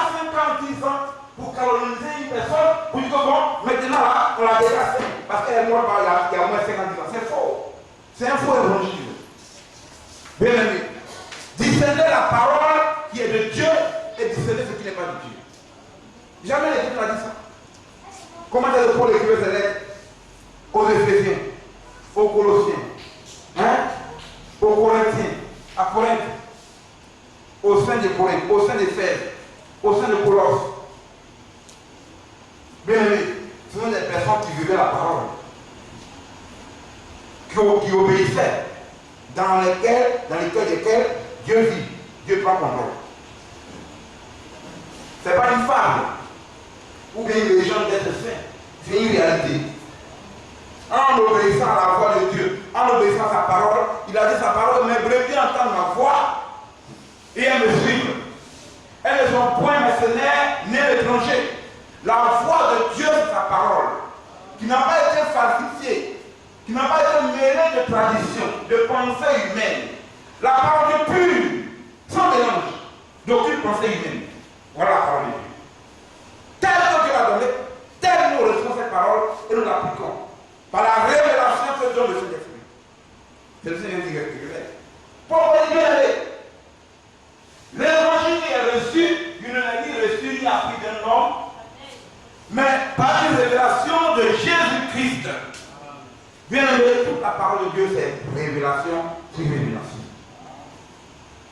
50-10 ans pour canoniser une personne, pour dire que bon, maintenant là, on l'a déclassé. Parce qu'elle est morte il y a moins de 50 ans. C'est faux. C'est un faux évangile. Bien aimé, discerner la parole qui est de Dieu et discerner ce qui n'est pas de Dieu. Jamais l'Écriture n'a dit ça. Comment est-ce que Paul écrivait ses lettres aux Éphésiens, aux Colossiens, aux Corinthiens, à Corinthe, au sein de Corinthe, au sein d'Éphèse, au sein de Colosse. Bien aimé, ce sont des personnes qui vivaient la parole, qui obéissaient, dans lesquelles Dieu vit, Dieu prend contrôle. Ce n'est pas une fable ou bien une légende d'être saint. C'est une réalité. En obéissant à la voix de Dieu, en obéissant à sa parole, il a dit sa parole, mes brebis entendent ma voix et elles me suivent. Elles ne sont point mercenaires ni étrangers. La voix de Dieu, c'est sa parole, qui n'a pas été falsifiée, qui n'a pas été mêlée de traditions, de pensées humaines. La parole pure, sans mélange d'aucune pensée humaine. Voilà la parole de Dieu. Telle que Dieu l'a donnée, telle nous recevons cette parole et nous l'appliquons. Par la révélation que donne le Saint-Esprit. C'est le Seigneur qui révèle. Pourquoi il vient aller? L'évangile est reçu, il ne l'a ni reçu ni appris d'un homme, mais par une révélation de Jésus-Christ. Bien aimé, toute la parole de Dieu, c'est révélation sur révélation.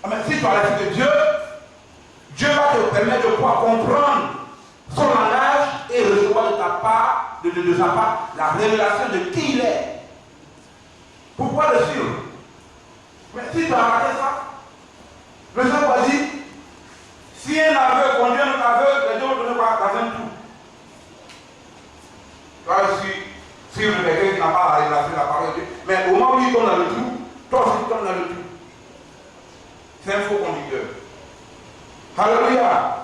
Mais si tu as la vie de Dieu, Dieu va te permettre de pouvoir comprendre son langage et recevoir de ta part, de sa part, la révélation de qui il est. Pourquoi le suivre? Mais si tu as remarqué ça, le Seigneur va dire, si un aveugle conduit un aveugle, les deux vont donner quoi? La même tout. Tu vas suivre quelqu'un qui n'a pas la révélation de la parole de Dieu. Mais au moment où il tombe dans le trou, toi aussi tu tombes dans le trou. C'est un faux conducteur. Alléluia.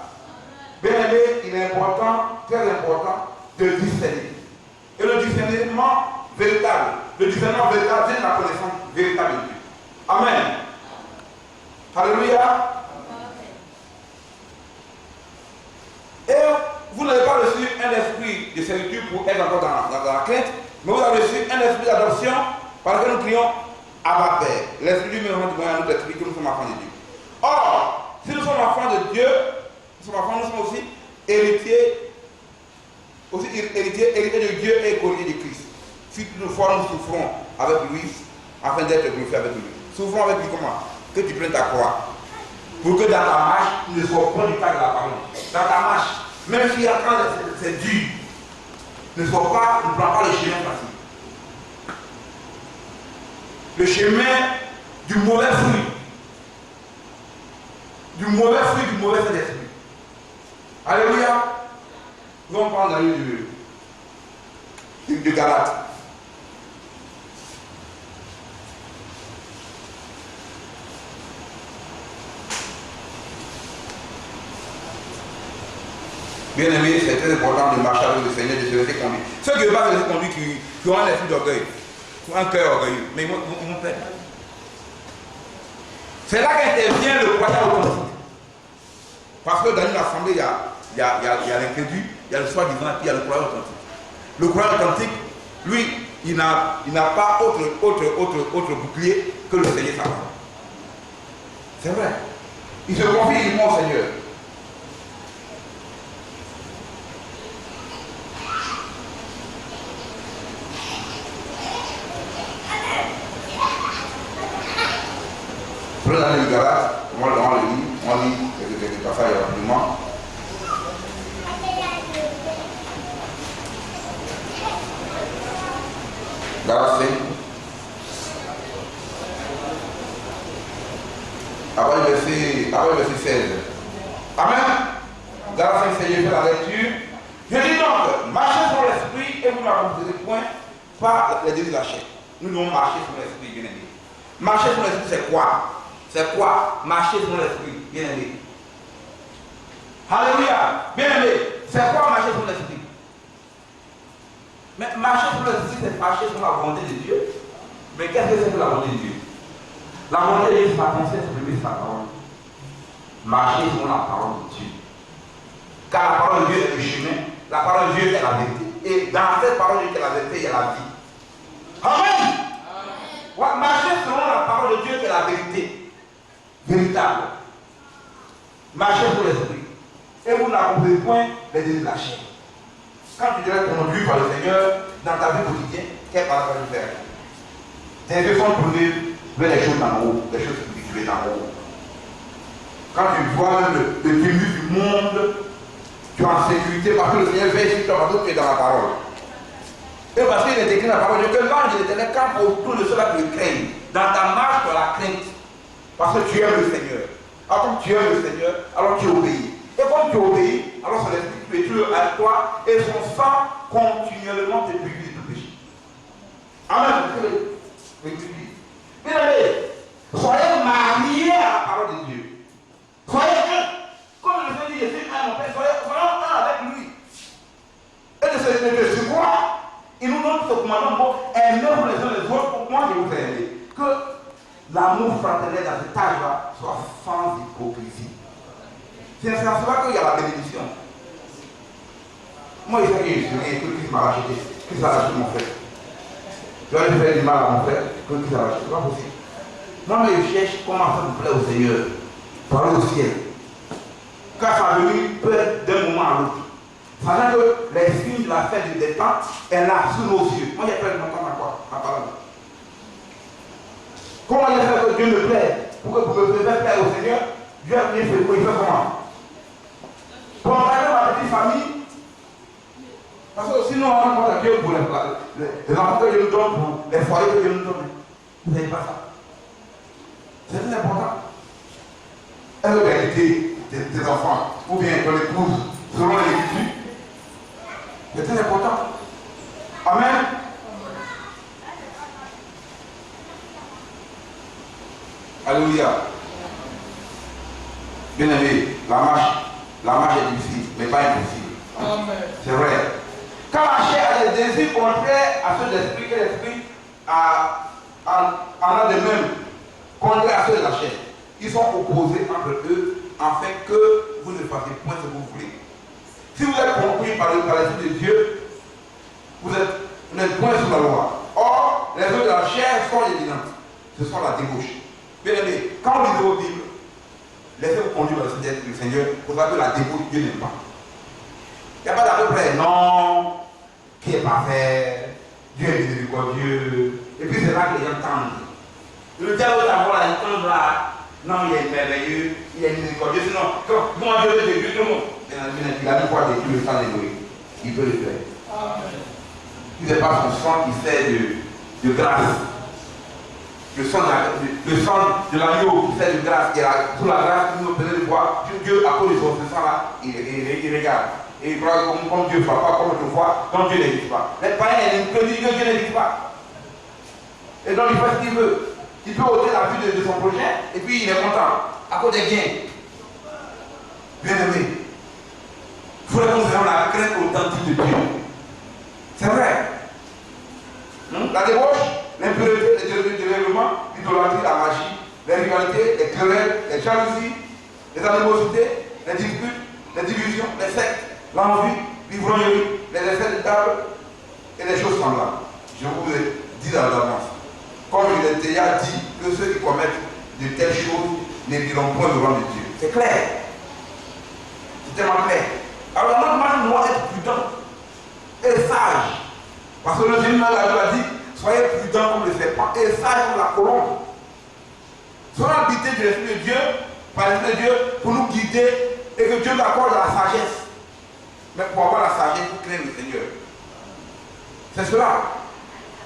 Bien aimé, il est important, très important, de discerner. Et le discernement véritable, c'est la connaissance véritable de Dieu. Amen. Alléluia. Et vous n'avez pas reçu un esprit de servitude pour être encore dans la crainte, mais vous avez reçu un esprit d'adoption par lequel nous crions Abba Père. L'esprit du même moment à notre esprit que nous sommes enfants de Dieu. Or, si nous sommes enfants de Dieu, nous sommes aussi héritiers de Dieu et co-héritiers de Christ. Si toutefois nous souffrons avec lui, afin d'être glorifiés avec lui. Souffrons avec lui comment? Que tu prennes ta croix. Pour que dans ta marche, tu ne sois pas du cas de la parole. Dans ta marche, même si quand c'est dur, ne prends pas le chemin facile. Le chemin du mauvais fruit. Du mauvais Saint-Esprit. Alléluia. Nous allons prendre dans le livre de Galates. Bien aimé, c'est très important de marcher avec le Seigneur, de se laisser conduire. Ceux qui ne veulent pas se laisser conduire, qui ont un esprit d'orgueil, qui ont un cœur orgueilleux, mais ils vont perdre. C'est là qu'intervient le croyant authentique. Parce que dans une assemblée, il y a l'incrédule, il y a le soi-disant, et puis il y a le croyant authentique. Le croyant authentique, lui, il n'a pas autre bouclier que le Seigneur sa parole. C'est vrai. Il se confie uniquement au Seigneur. Prenez dans les Galates, on lit quelques passages rapidement. Galates 5. Après le verset 16. Amen. Galates 5, Seigneur, fait la lecture. Je dis donc, marchez sur l'esprit et vous n'accomplirez point par les désirs de la chair. Nous devons marcher sur l'esprit, bien aimé. Marcher sur l'esprit, c'est quoi? C'est quoi? Marcher sur l'esprit, bien aimé. Alléluia. Bien aimé. C'est quoi marcher sur l'esprit? Mais marcher sur l'esprit, c'est marcher sur la volonté de Dieu. Mais qu'est-ce que c'est que la volonté de Dieu? La volonté de Dieu, c'est ma pensée, c'est de sa parole. Marcher sur la parole de Dieu. Car la parole de Dieu est le chemin, la parole de Dieu est la vérité. Et dans cette parole de Dieu qui est la vérité, il y a la vie. Amen. Ouais, marcher selon la parole de Dieu qui est la vérité. Véritable. Marchez pour l'esprit. Et vous n'accomplirez point les désirs de la chair. Quand tu devrais être conduit par le Seigneur dans ta vie quotidienne, quelle parole vas-tu faire? Tes yeux sont tournés vers les choses d'en haut, les choses cultivées d'en haut. Quand tu vois même le début du monde, tu es en sécurité parce que le Seigneur veille sur toi, parce que tu es dans la parole. Et parce qu'il est écrit dans la parole de Dieu que l'ange de l'Éternel campe autour de ceux-là qui le craignent. Dans ta marche, tu as la crainte. Parce que tu aimes le Seigneur. Alors comme tu aimes le Seigneur, alors tu obéis. Et comme tu obéis, alors son esprit tu es à toi et son sang continuellement te purifier de tout péché. Amen. Bien aimé, soyez mariés à la parole de Dieu. Soyez un. Comme le Seigneur dit, je suis un, mon Père, soyez un avec lui. Et de ce quoi, il nous donne ce commandement pour aimer les uns les autres. Pour moi, je vous ai aimé. Que l'amour fraternel dans cet âge-là soit sans hypocrisie. C'est à cela qu'il y a la bénédiction. Moi, il sais que Christ m'a racheté. Christ a racheté mon frère. Je vais faire du mal à mon frère, que Christ a racheté. C'est pas possible. Moi, je cherche comment faire pour plaire au Seigneur. Parler au ciel. Car sa venue peut être d'un moment à l'autre. Sachant que les signes de la fête du détente est là, sous nos yeux. Moi, j'ai fait longtemps à quoi? À parole. Comment il fait que Dieu me plaît? Pour que vous me fassiez plaire au Seigneur, Dieu a bien fait quoi? Il fait comment? Pour engager ma petite famille. Parce que sinon, on va à Dieu pour les enfants que je nous donne, pour les foyers que je nous donne. Vous n'avez pas ça. C'est très important. Est-ce que l'égalité des enfants, ou bien ton épouse, selon l'écriture, c'est très important. Amen. Alléluia. Bien aimé, la marche est difficile, mais pas impossible. Amen. C'est vrai. Quand la chair a des désirs contraires à ceux de l'esprit, que l'esprit en a de même, contraires à ceux de la chair, ils sont opposés entre eux, afin que vous ne fassiez point ce que vous voulez. Si vous êtes compris par l'esprit de Dieu, vous n'êtes point sous la loi. Or, les œuvres de la chair sont évidentes. Ce sont la débauche. Bien aimé, quand vous lisez vos Bibles, laissez-vous conduire par le Seigneur, vous savez que la débauche, Dieu n'aime pas. Il n'y a pas d'à peu près, non, qui est parfait, Dieu est miséricordieux. Et puis c'est là que les gens tendent. Le diable d'abord, il tend là, non, il est merveilleux, il est miséricordieux, sinon, comment Dieu veut détruire tout le monde? Il a une fois détruit le sang de Noé, il peut le faire. Si ce n'est pas son sang qui sert de grâce. Le sang de l'agneau qui sert de grâce, et sous la grâce, nous faisons voir Dieu, à cause de son sang là, il regarde. Et il croit comme Dieu ne voit pas, comme autrefois, quand Dieu n'existe pas. Les païens ne disent que Dieu n'existe pas. Et donc il fait ce qu'il veut. Il peut ôter la vue de son prochain, et puis il est content, à cause des gains. Bien aimé, il faudrait que nous ayons la crainte authentique de Dieu. C'est vrai. La débauche, l'impureté, le dérèglement, l'idolâtrie, la magie, les rivalités, les querelles, les jalousies, les animosités, les disputes, les divisions, les sectes, l'envie, l'ivrognerie, les essais de table et les choses semblables. Je vous ai dit dans l'avance. Comme je l'ai déjà dit, que ceux qui commettent de telles choses ne diront point devant de Dieu. C'est clair. C'est tellement clair. Alors notre marche doit être prudent et sage. Parce que le Seigneur a dit, soyez prudents comme le serpent et sages comme la colombe. Soyons habités de l'Esprit de Dieu, par l'Esprit de Dieu, pour nous guider et que Dieu nous accorde la sagesse. Mais pour avoir la sagesse, il faut craindre le Seigneur. C'est cela.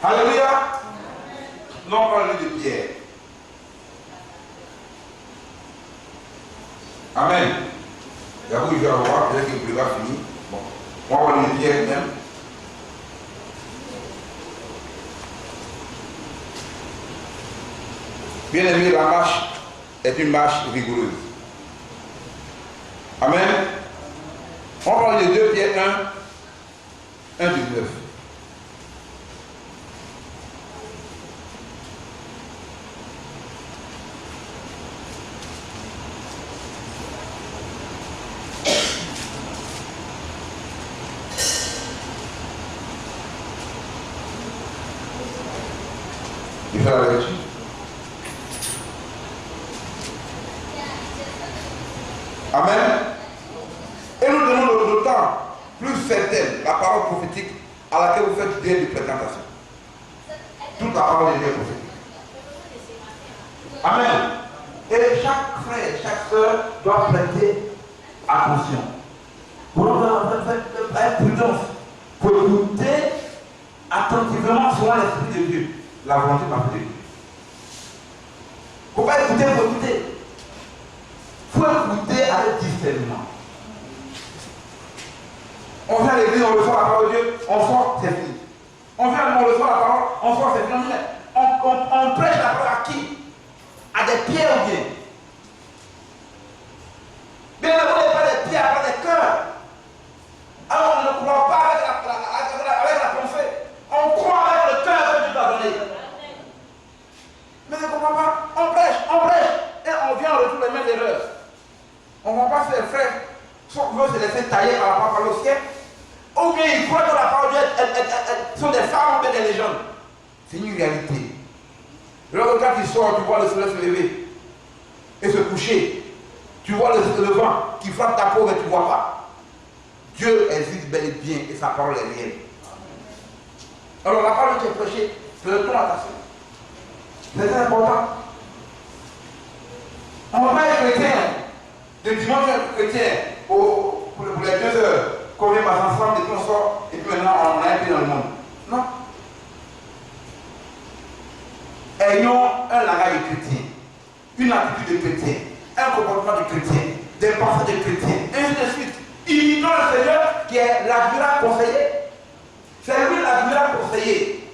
Alléluia. Non, on parle de Pierre. Amen. D'abord, je vais avoir, peut-être que le président fini. Bon, on va parler de Pierre même. Bien aimé, la marche est une marche rigoureuse. Amen. On parle de 2 Pierre 1, 19. Il fait la lecture. Amen. Et nous donnons le temps plus certaine, la parole prophétique à laquelle vous faites bien de présentation. Toute la parole de Dieu est prophétique. Amen. Et chaque frère, chaque soeur doit prêter attention. Pour nous faire prudence. Pour écouter attentivement selon l'Esprit de Dieu. La volonté de la Dieu. Il ne faut pas écouter, il faut écouter. Il faut écouter avec discernement. On vient à l'église, on reçoit la parole de Dieu, on sort, c'est fini. On vient, on reçoit la parole, on sort, c'est fini. On prêche la parole à qui? À des pieds ou bien? Bien, on n'est pas des pieds, pas des cœurs. Alors on ne croit pas avec la pensée. On croit avec le cœur que Dieu t'a donné. Mais on ne comprend pas. On prêche, et on vient, on retrouve les mêmes erreurs. On ne va pas faire frère. Soit on veut se laisser tailler par la parole au ciel, ou bien ils croient que la parole de Dieu sont des femmes ou bien des légendes. C'est une réalité. Alors quand tu sors, tu vois le soleil se lever et se coucher. Tu vois le vent qui frappe ta peau et tu ne vois pas. Dieu existe bel et bien et sa parole est réelle. Alors la parole qui est prêchée, prêtons attention. C'est important. On va pas être chrétien. De dimanche chrétien pour les 2 heures qu'on vient passer ensemble et puis on sort et puis maintenant on a un peu dans le monde. Non. Ayons un langage de chrétien, une attitude de chrétien, un comportement de chrétien, des pensées de chrétien, et ainsi de suite. Imitons le Seigneur qui est l'admirable conseiller. C'est lui l'admirable conseiller.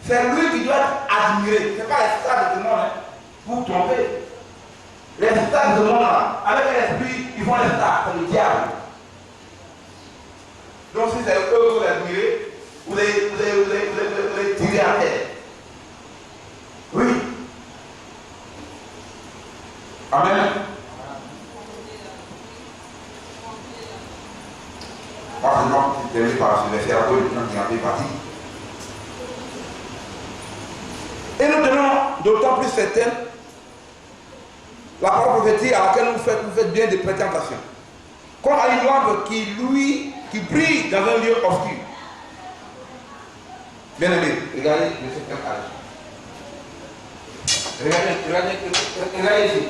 C'est lui qui doit être admiré. Ce n'est pas les stades de ce monde, hein. Vous vous trompez. Les stars de ce monde-là, avec l'esprit, ils font les stars, c'est le diable. Donc si c'est eux que vous admirez, vous les tirez à terre. Oui. Amen. Forcément, c'est terminé par ce verset à cause du temps qui en fait partie. Et nous tenons d'autant plus certaine la parole prophétique à laquelle vous faites bien de prêter attention. Comme à une lampe qui brille dans un lieu obscur. Bien aimé, regardez le septième âge. Regardez ici.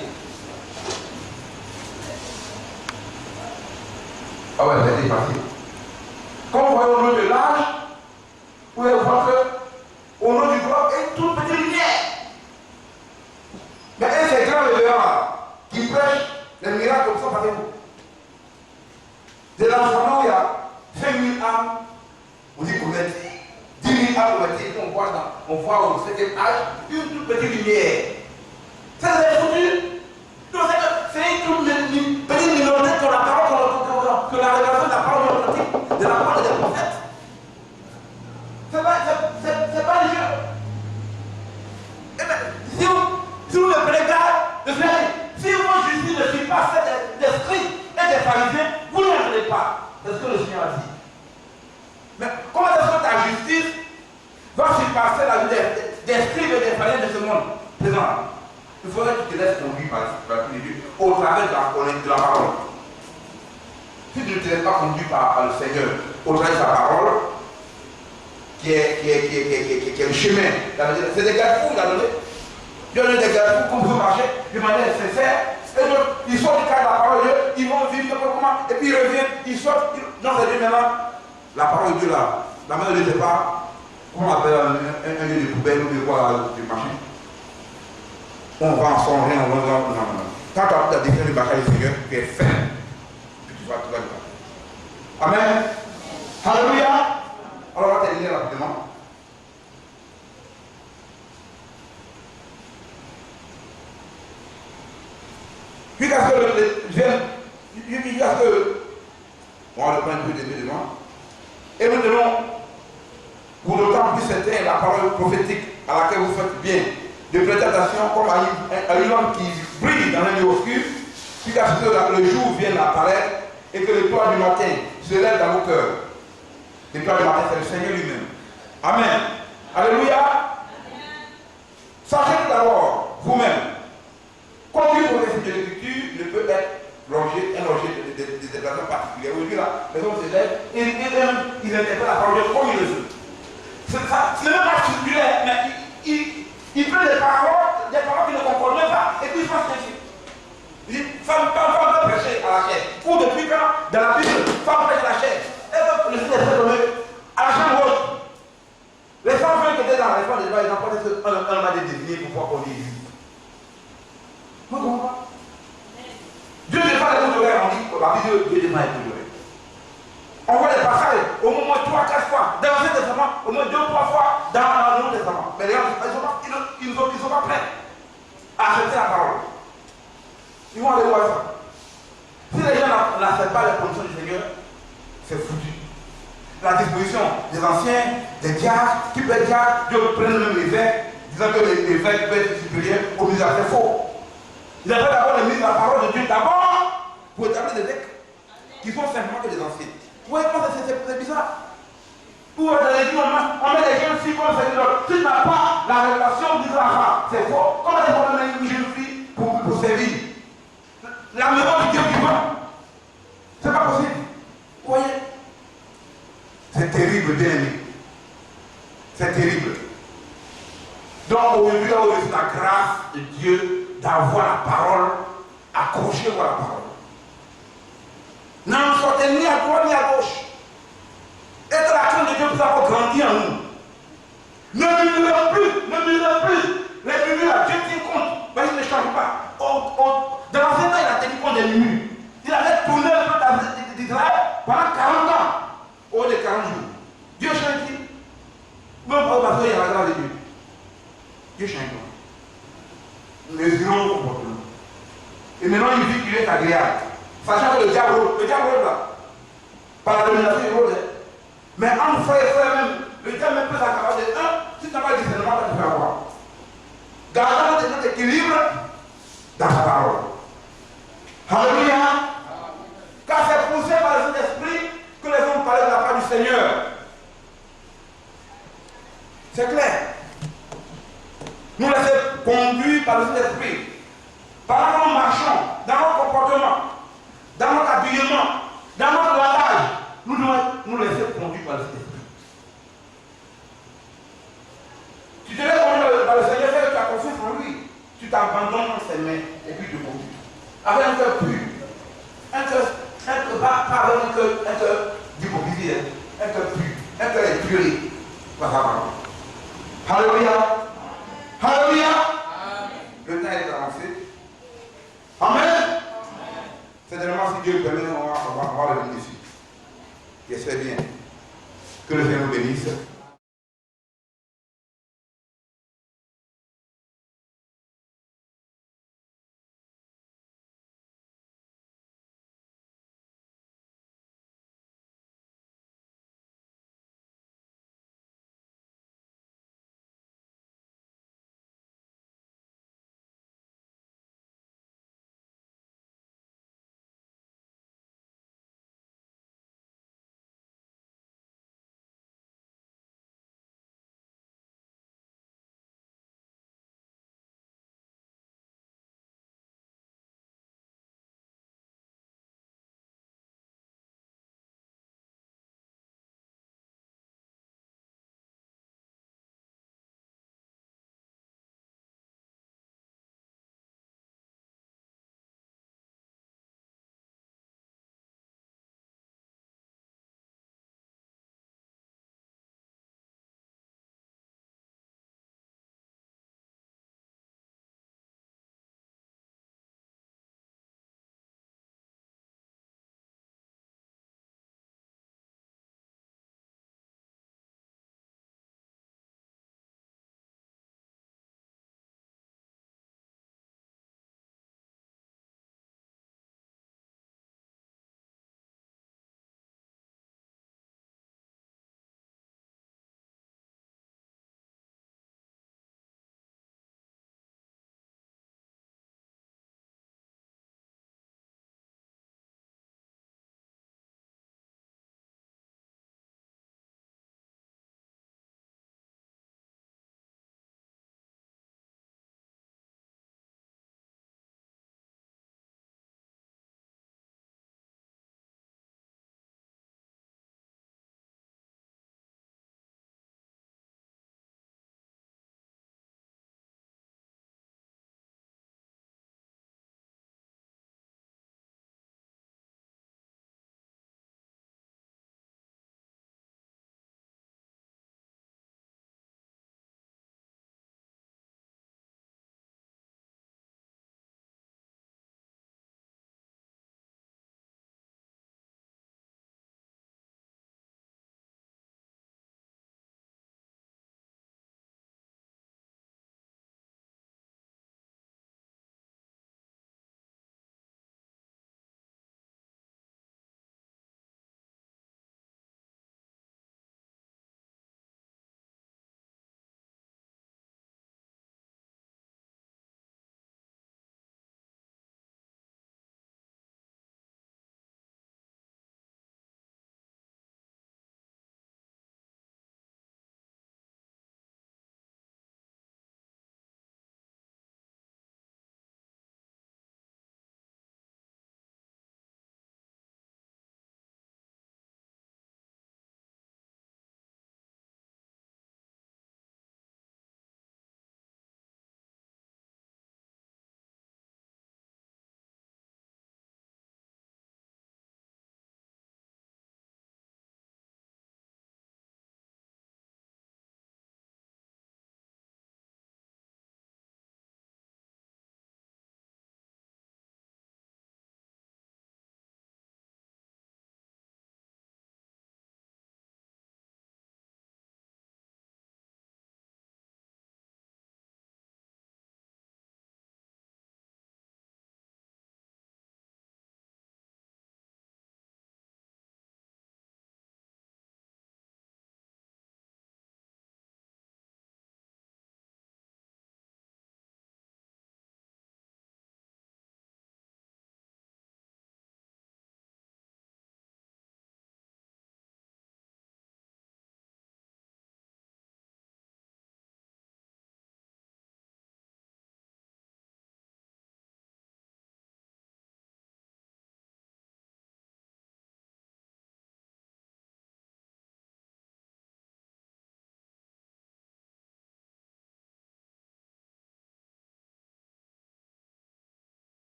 Ah ouais, c'est parti. Comme vous voyez au nom de l'âge, vous pouvez voir que au nom du corps, une toute petite lumière. Mais un c'est grand révérend qui prêche les miracles comme ça, parlez-vous. De l'enfant où il y a 5000 âmes, on dit convertis. 10 000 âmes convertis, on voit au 7e âge une toute petite lumière. Ça c'est foutu. C'est une toute petite minorité que la parole, que la révélation de la parole de la parole des prophètes. C'est pas le jeu. Eh bien, si vous me prenez garde de faire, si vos justice ne suit pas celle des scribes et des pharisiens, vous n'entrez pas. C'est ce que le Seigneur a dit. Mais comment est-ce que ta justice va surpasser la vie des scribes et des pharisiens de ce monde présent? Il faudrait que tu te laisses conduire par tous les dieux au travers de la parole. Si tu ne te laisses pas conduire par le Seigneur au travers de sa parole, qui est le chemin, c'est des garde-fous qu'il a donné. Dieu a donné des garde-fous comme vous marchez de manière nécessaire. Et donc, ils sortent du cadre de la parole de Dieu, ils vont vivre comment, et puis ils reviennent, ils sortent. Non, c'est Dieu maintenant. La parole de Dieu là, la main de Dieu, c'est pas, comment on appelle un lieu de poubelle ou de quoi, de machin. On va ensemble, rien, on va non. Quand tu as défini le bagage du Seigneur, tu es fin. Puis tu vas le faire. Amen. Alléluia. Alors on va terminer rapidement. Jusqu'à ce que on va le prendre un peu devant. Et nous tenons, pour d'autant plus certain, la parole prophétique à laquelle vous faites bien de prêter attention comme à une lampe qui brille dans un lieu obscur, jusqu'à ce que le jour vienne apparaître et que l'étoile du matin se lève dans vos cœurs. L'étoile du matin, c'est le Seigneur lui-même. Amen. Alléluia. Sachez tout d'abord, vous-même, qu'aucune prophétie de l'Écriture ne peut être un objet de déplacement particulier. Aujourd'hui, là, les hommes se lèvent et ils interprètent la parole de Dieu comme ils le veulent. Ce n'est même pas circulaire, mais ils prennent des paroles qui ne concordent même pas, et puis ils fassent ainsi. Ils disent, femme peut prêcher à la chair. Ou depuis quand, dans la Bible, femme prêche à la chair. Et donc, le Seigneur est donné à la chambre haute. Les femmes qui étaient dans les femmes des lois, ils n'ont pas dit qu'un m'a désigné pour pouvoir qu'on dise. Vous comprenez pas? Dieu n'est pas les bouches d'oreilles, on dit, la vie de Dieu n'est pas les bouches d'oreilles. On voit les passages au moins 3-4 fois dans l'Ancien Testament, au moins 2-3 fois dans le Nouveau Testament. Mais les gens, ils ne sont pas prêts à accepter la parole. Ils vont aller voir ça. Si les gens n'acceptent pas les conditions du Seigneur, c'est foutu. La disposition des anciens, des diacres, qui peut être diacre, Dieu prenne même l'évêque, disant que l'évêque peut être supérieur au ministère, c'est faux. Il a fait d'abord le ministre de la parole de Dieu d'abord pour établir des évêques qui sont simplement que des anciens. Vous voyez comment c'est bizarre? Ou dans l'église, on met des jeunes filles comme Seigneur. Si tu n'as pas la révélation du Sahara, c'est faux. Comment est-ce qu'on met une jeune fille pour servir? La maison du Dieu vivant. C'est pas possible. Vous voyez? C'est terrible, bien aimé. C'est terrible. Donc aujourd'hui, là, on reçoit la grâce de Dieu d'avoir la parole, accrochée à la parole. N'en sortez ni à droite ni à gauche. Et de la crainte de Dieu pour avoir grandi en nous. Ne murmurez plus. Les murmures, Dieu tient compte. Mais il ne change pas. Dans l'ancien temps, il a tenu compte des murmures. Il avait tourné le peuple d'Israël pendant 40 ans. Au lieu de 40 jours. Dieu change qui? Même pas parce qu'il y a la grâce de Dieu. Dieu change pas. Mesurons le comportement. Et maintenant, il vit qu'il est agréable. Sachant que le diable là, par la domination, il rôde. Mais entre frères et frères même, le diable même peut s'accaparer de un, si tu n'as pas de discernement, tu peux avoir. Gardons notre équilibre dans la parole. Alléluia. Car c'est poussé par le Saint-Esprit que les hommes parlaient de la part du Seigneur. C'est clair. Nous laissons conduire par le Saint-Esprit. Par notre marchons, dans notre comportement, dans notre habillement, dans notre langage, nous devons nous laisser conduire par le Saint-Esprit. Tu te laisses conduire par le Seigneur, c'est que tu as confiance en lui. Tu t'abandonnes dans ses mains et puis tu conduis. Avec un cœur pur. Un cœur pas avec un cœur d'hypocrisie, un cœur pur, un cœur épuré par sa parole. Alléluia. Alléluia. Le temps est avancé. Amen. C'est tellement si Dieu permet, on va revenir dessus. J'espère bien que le Seigneur nous bénisse.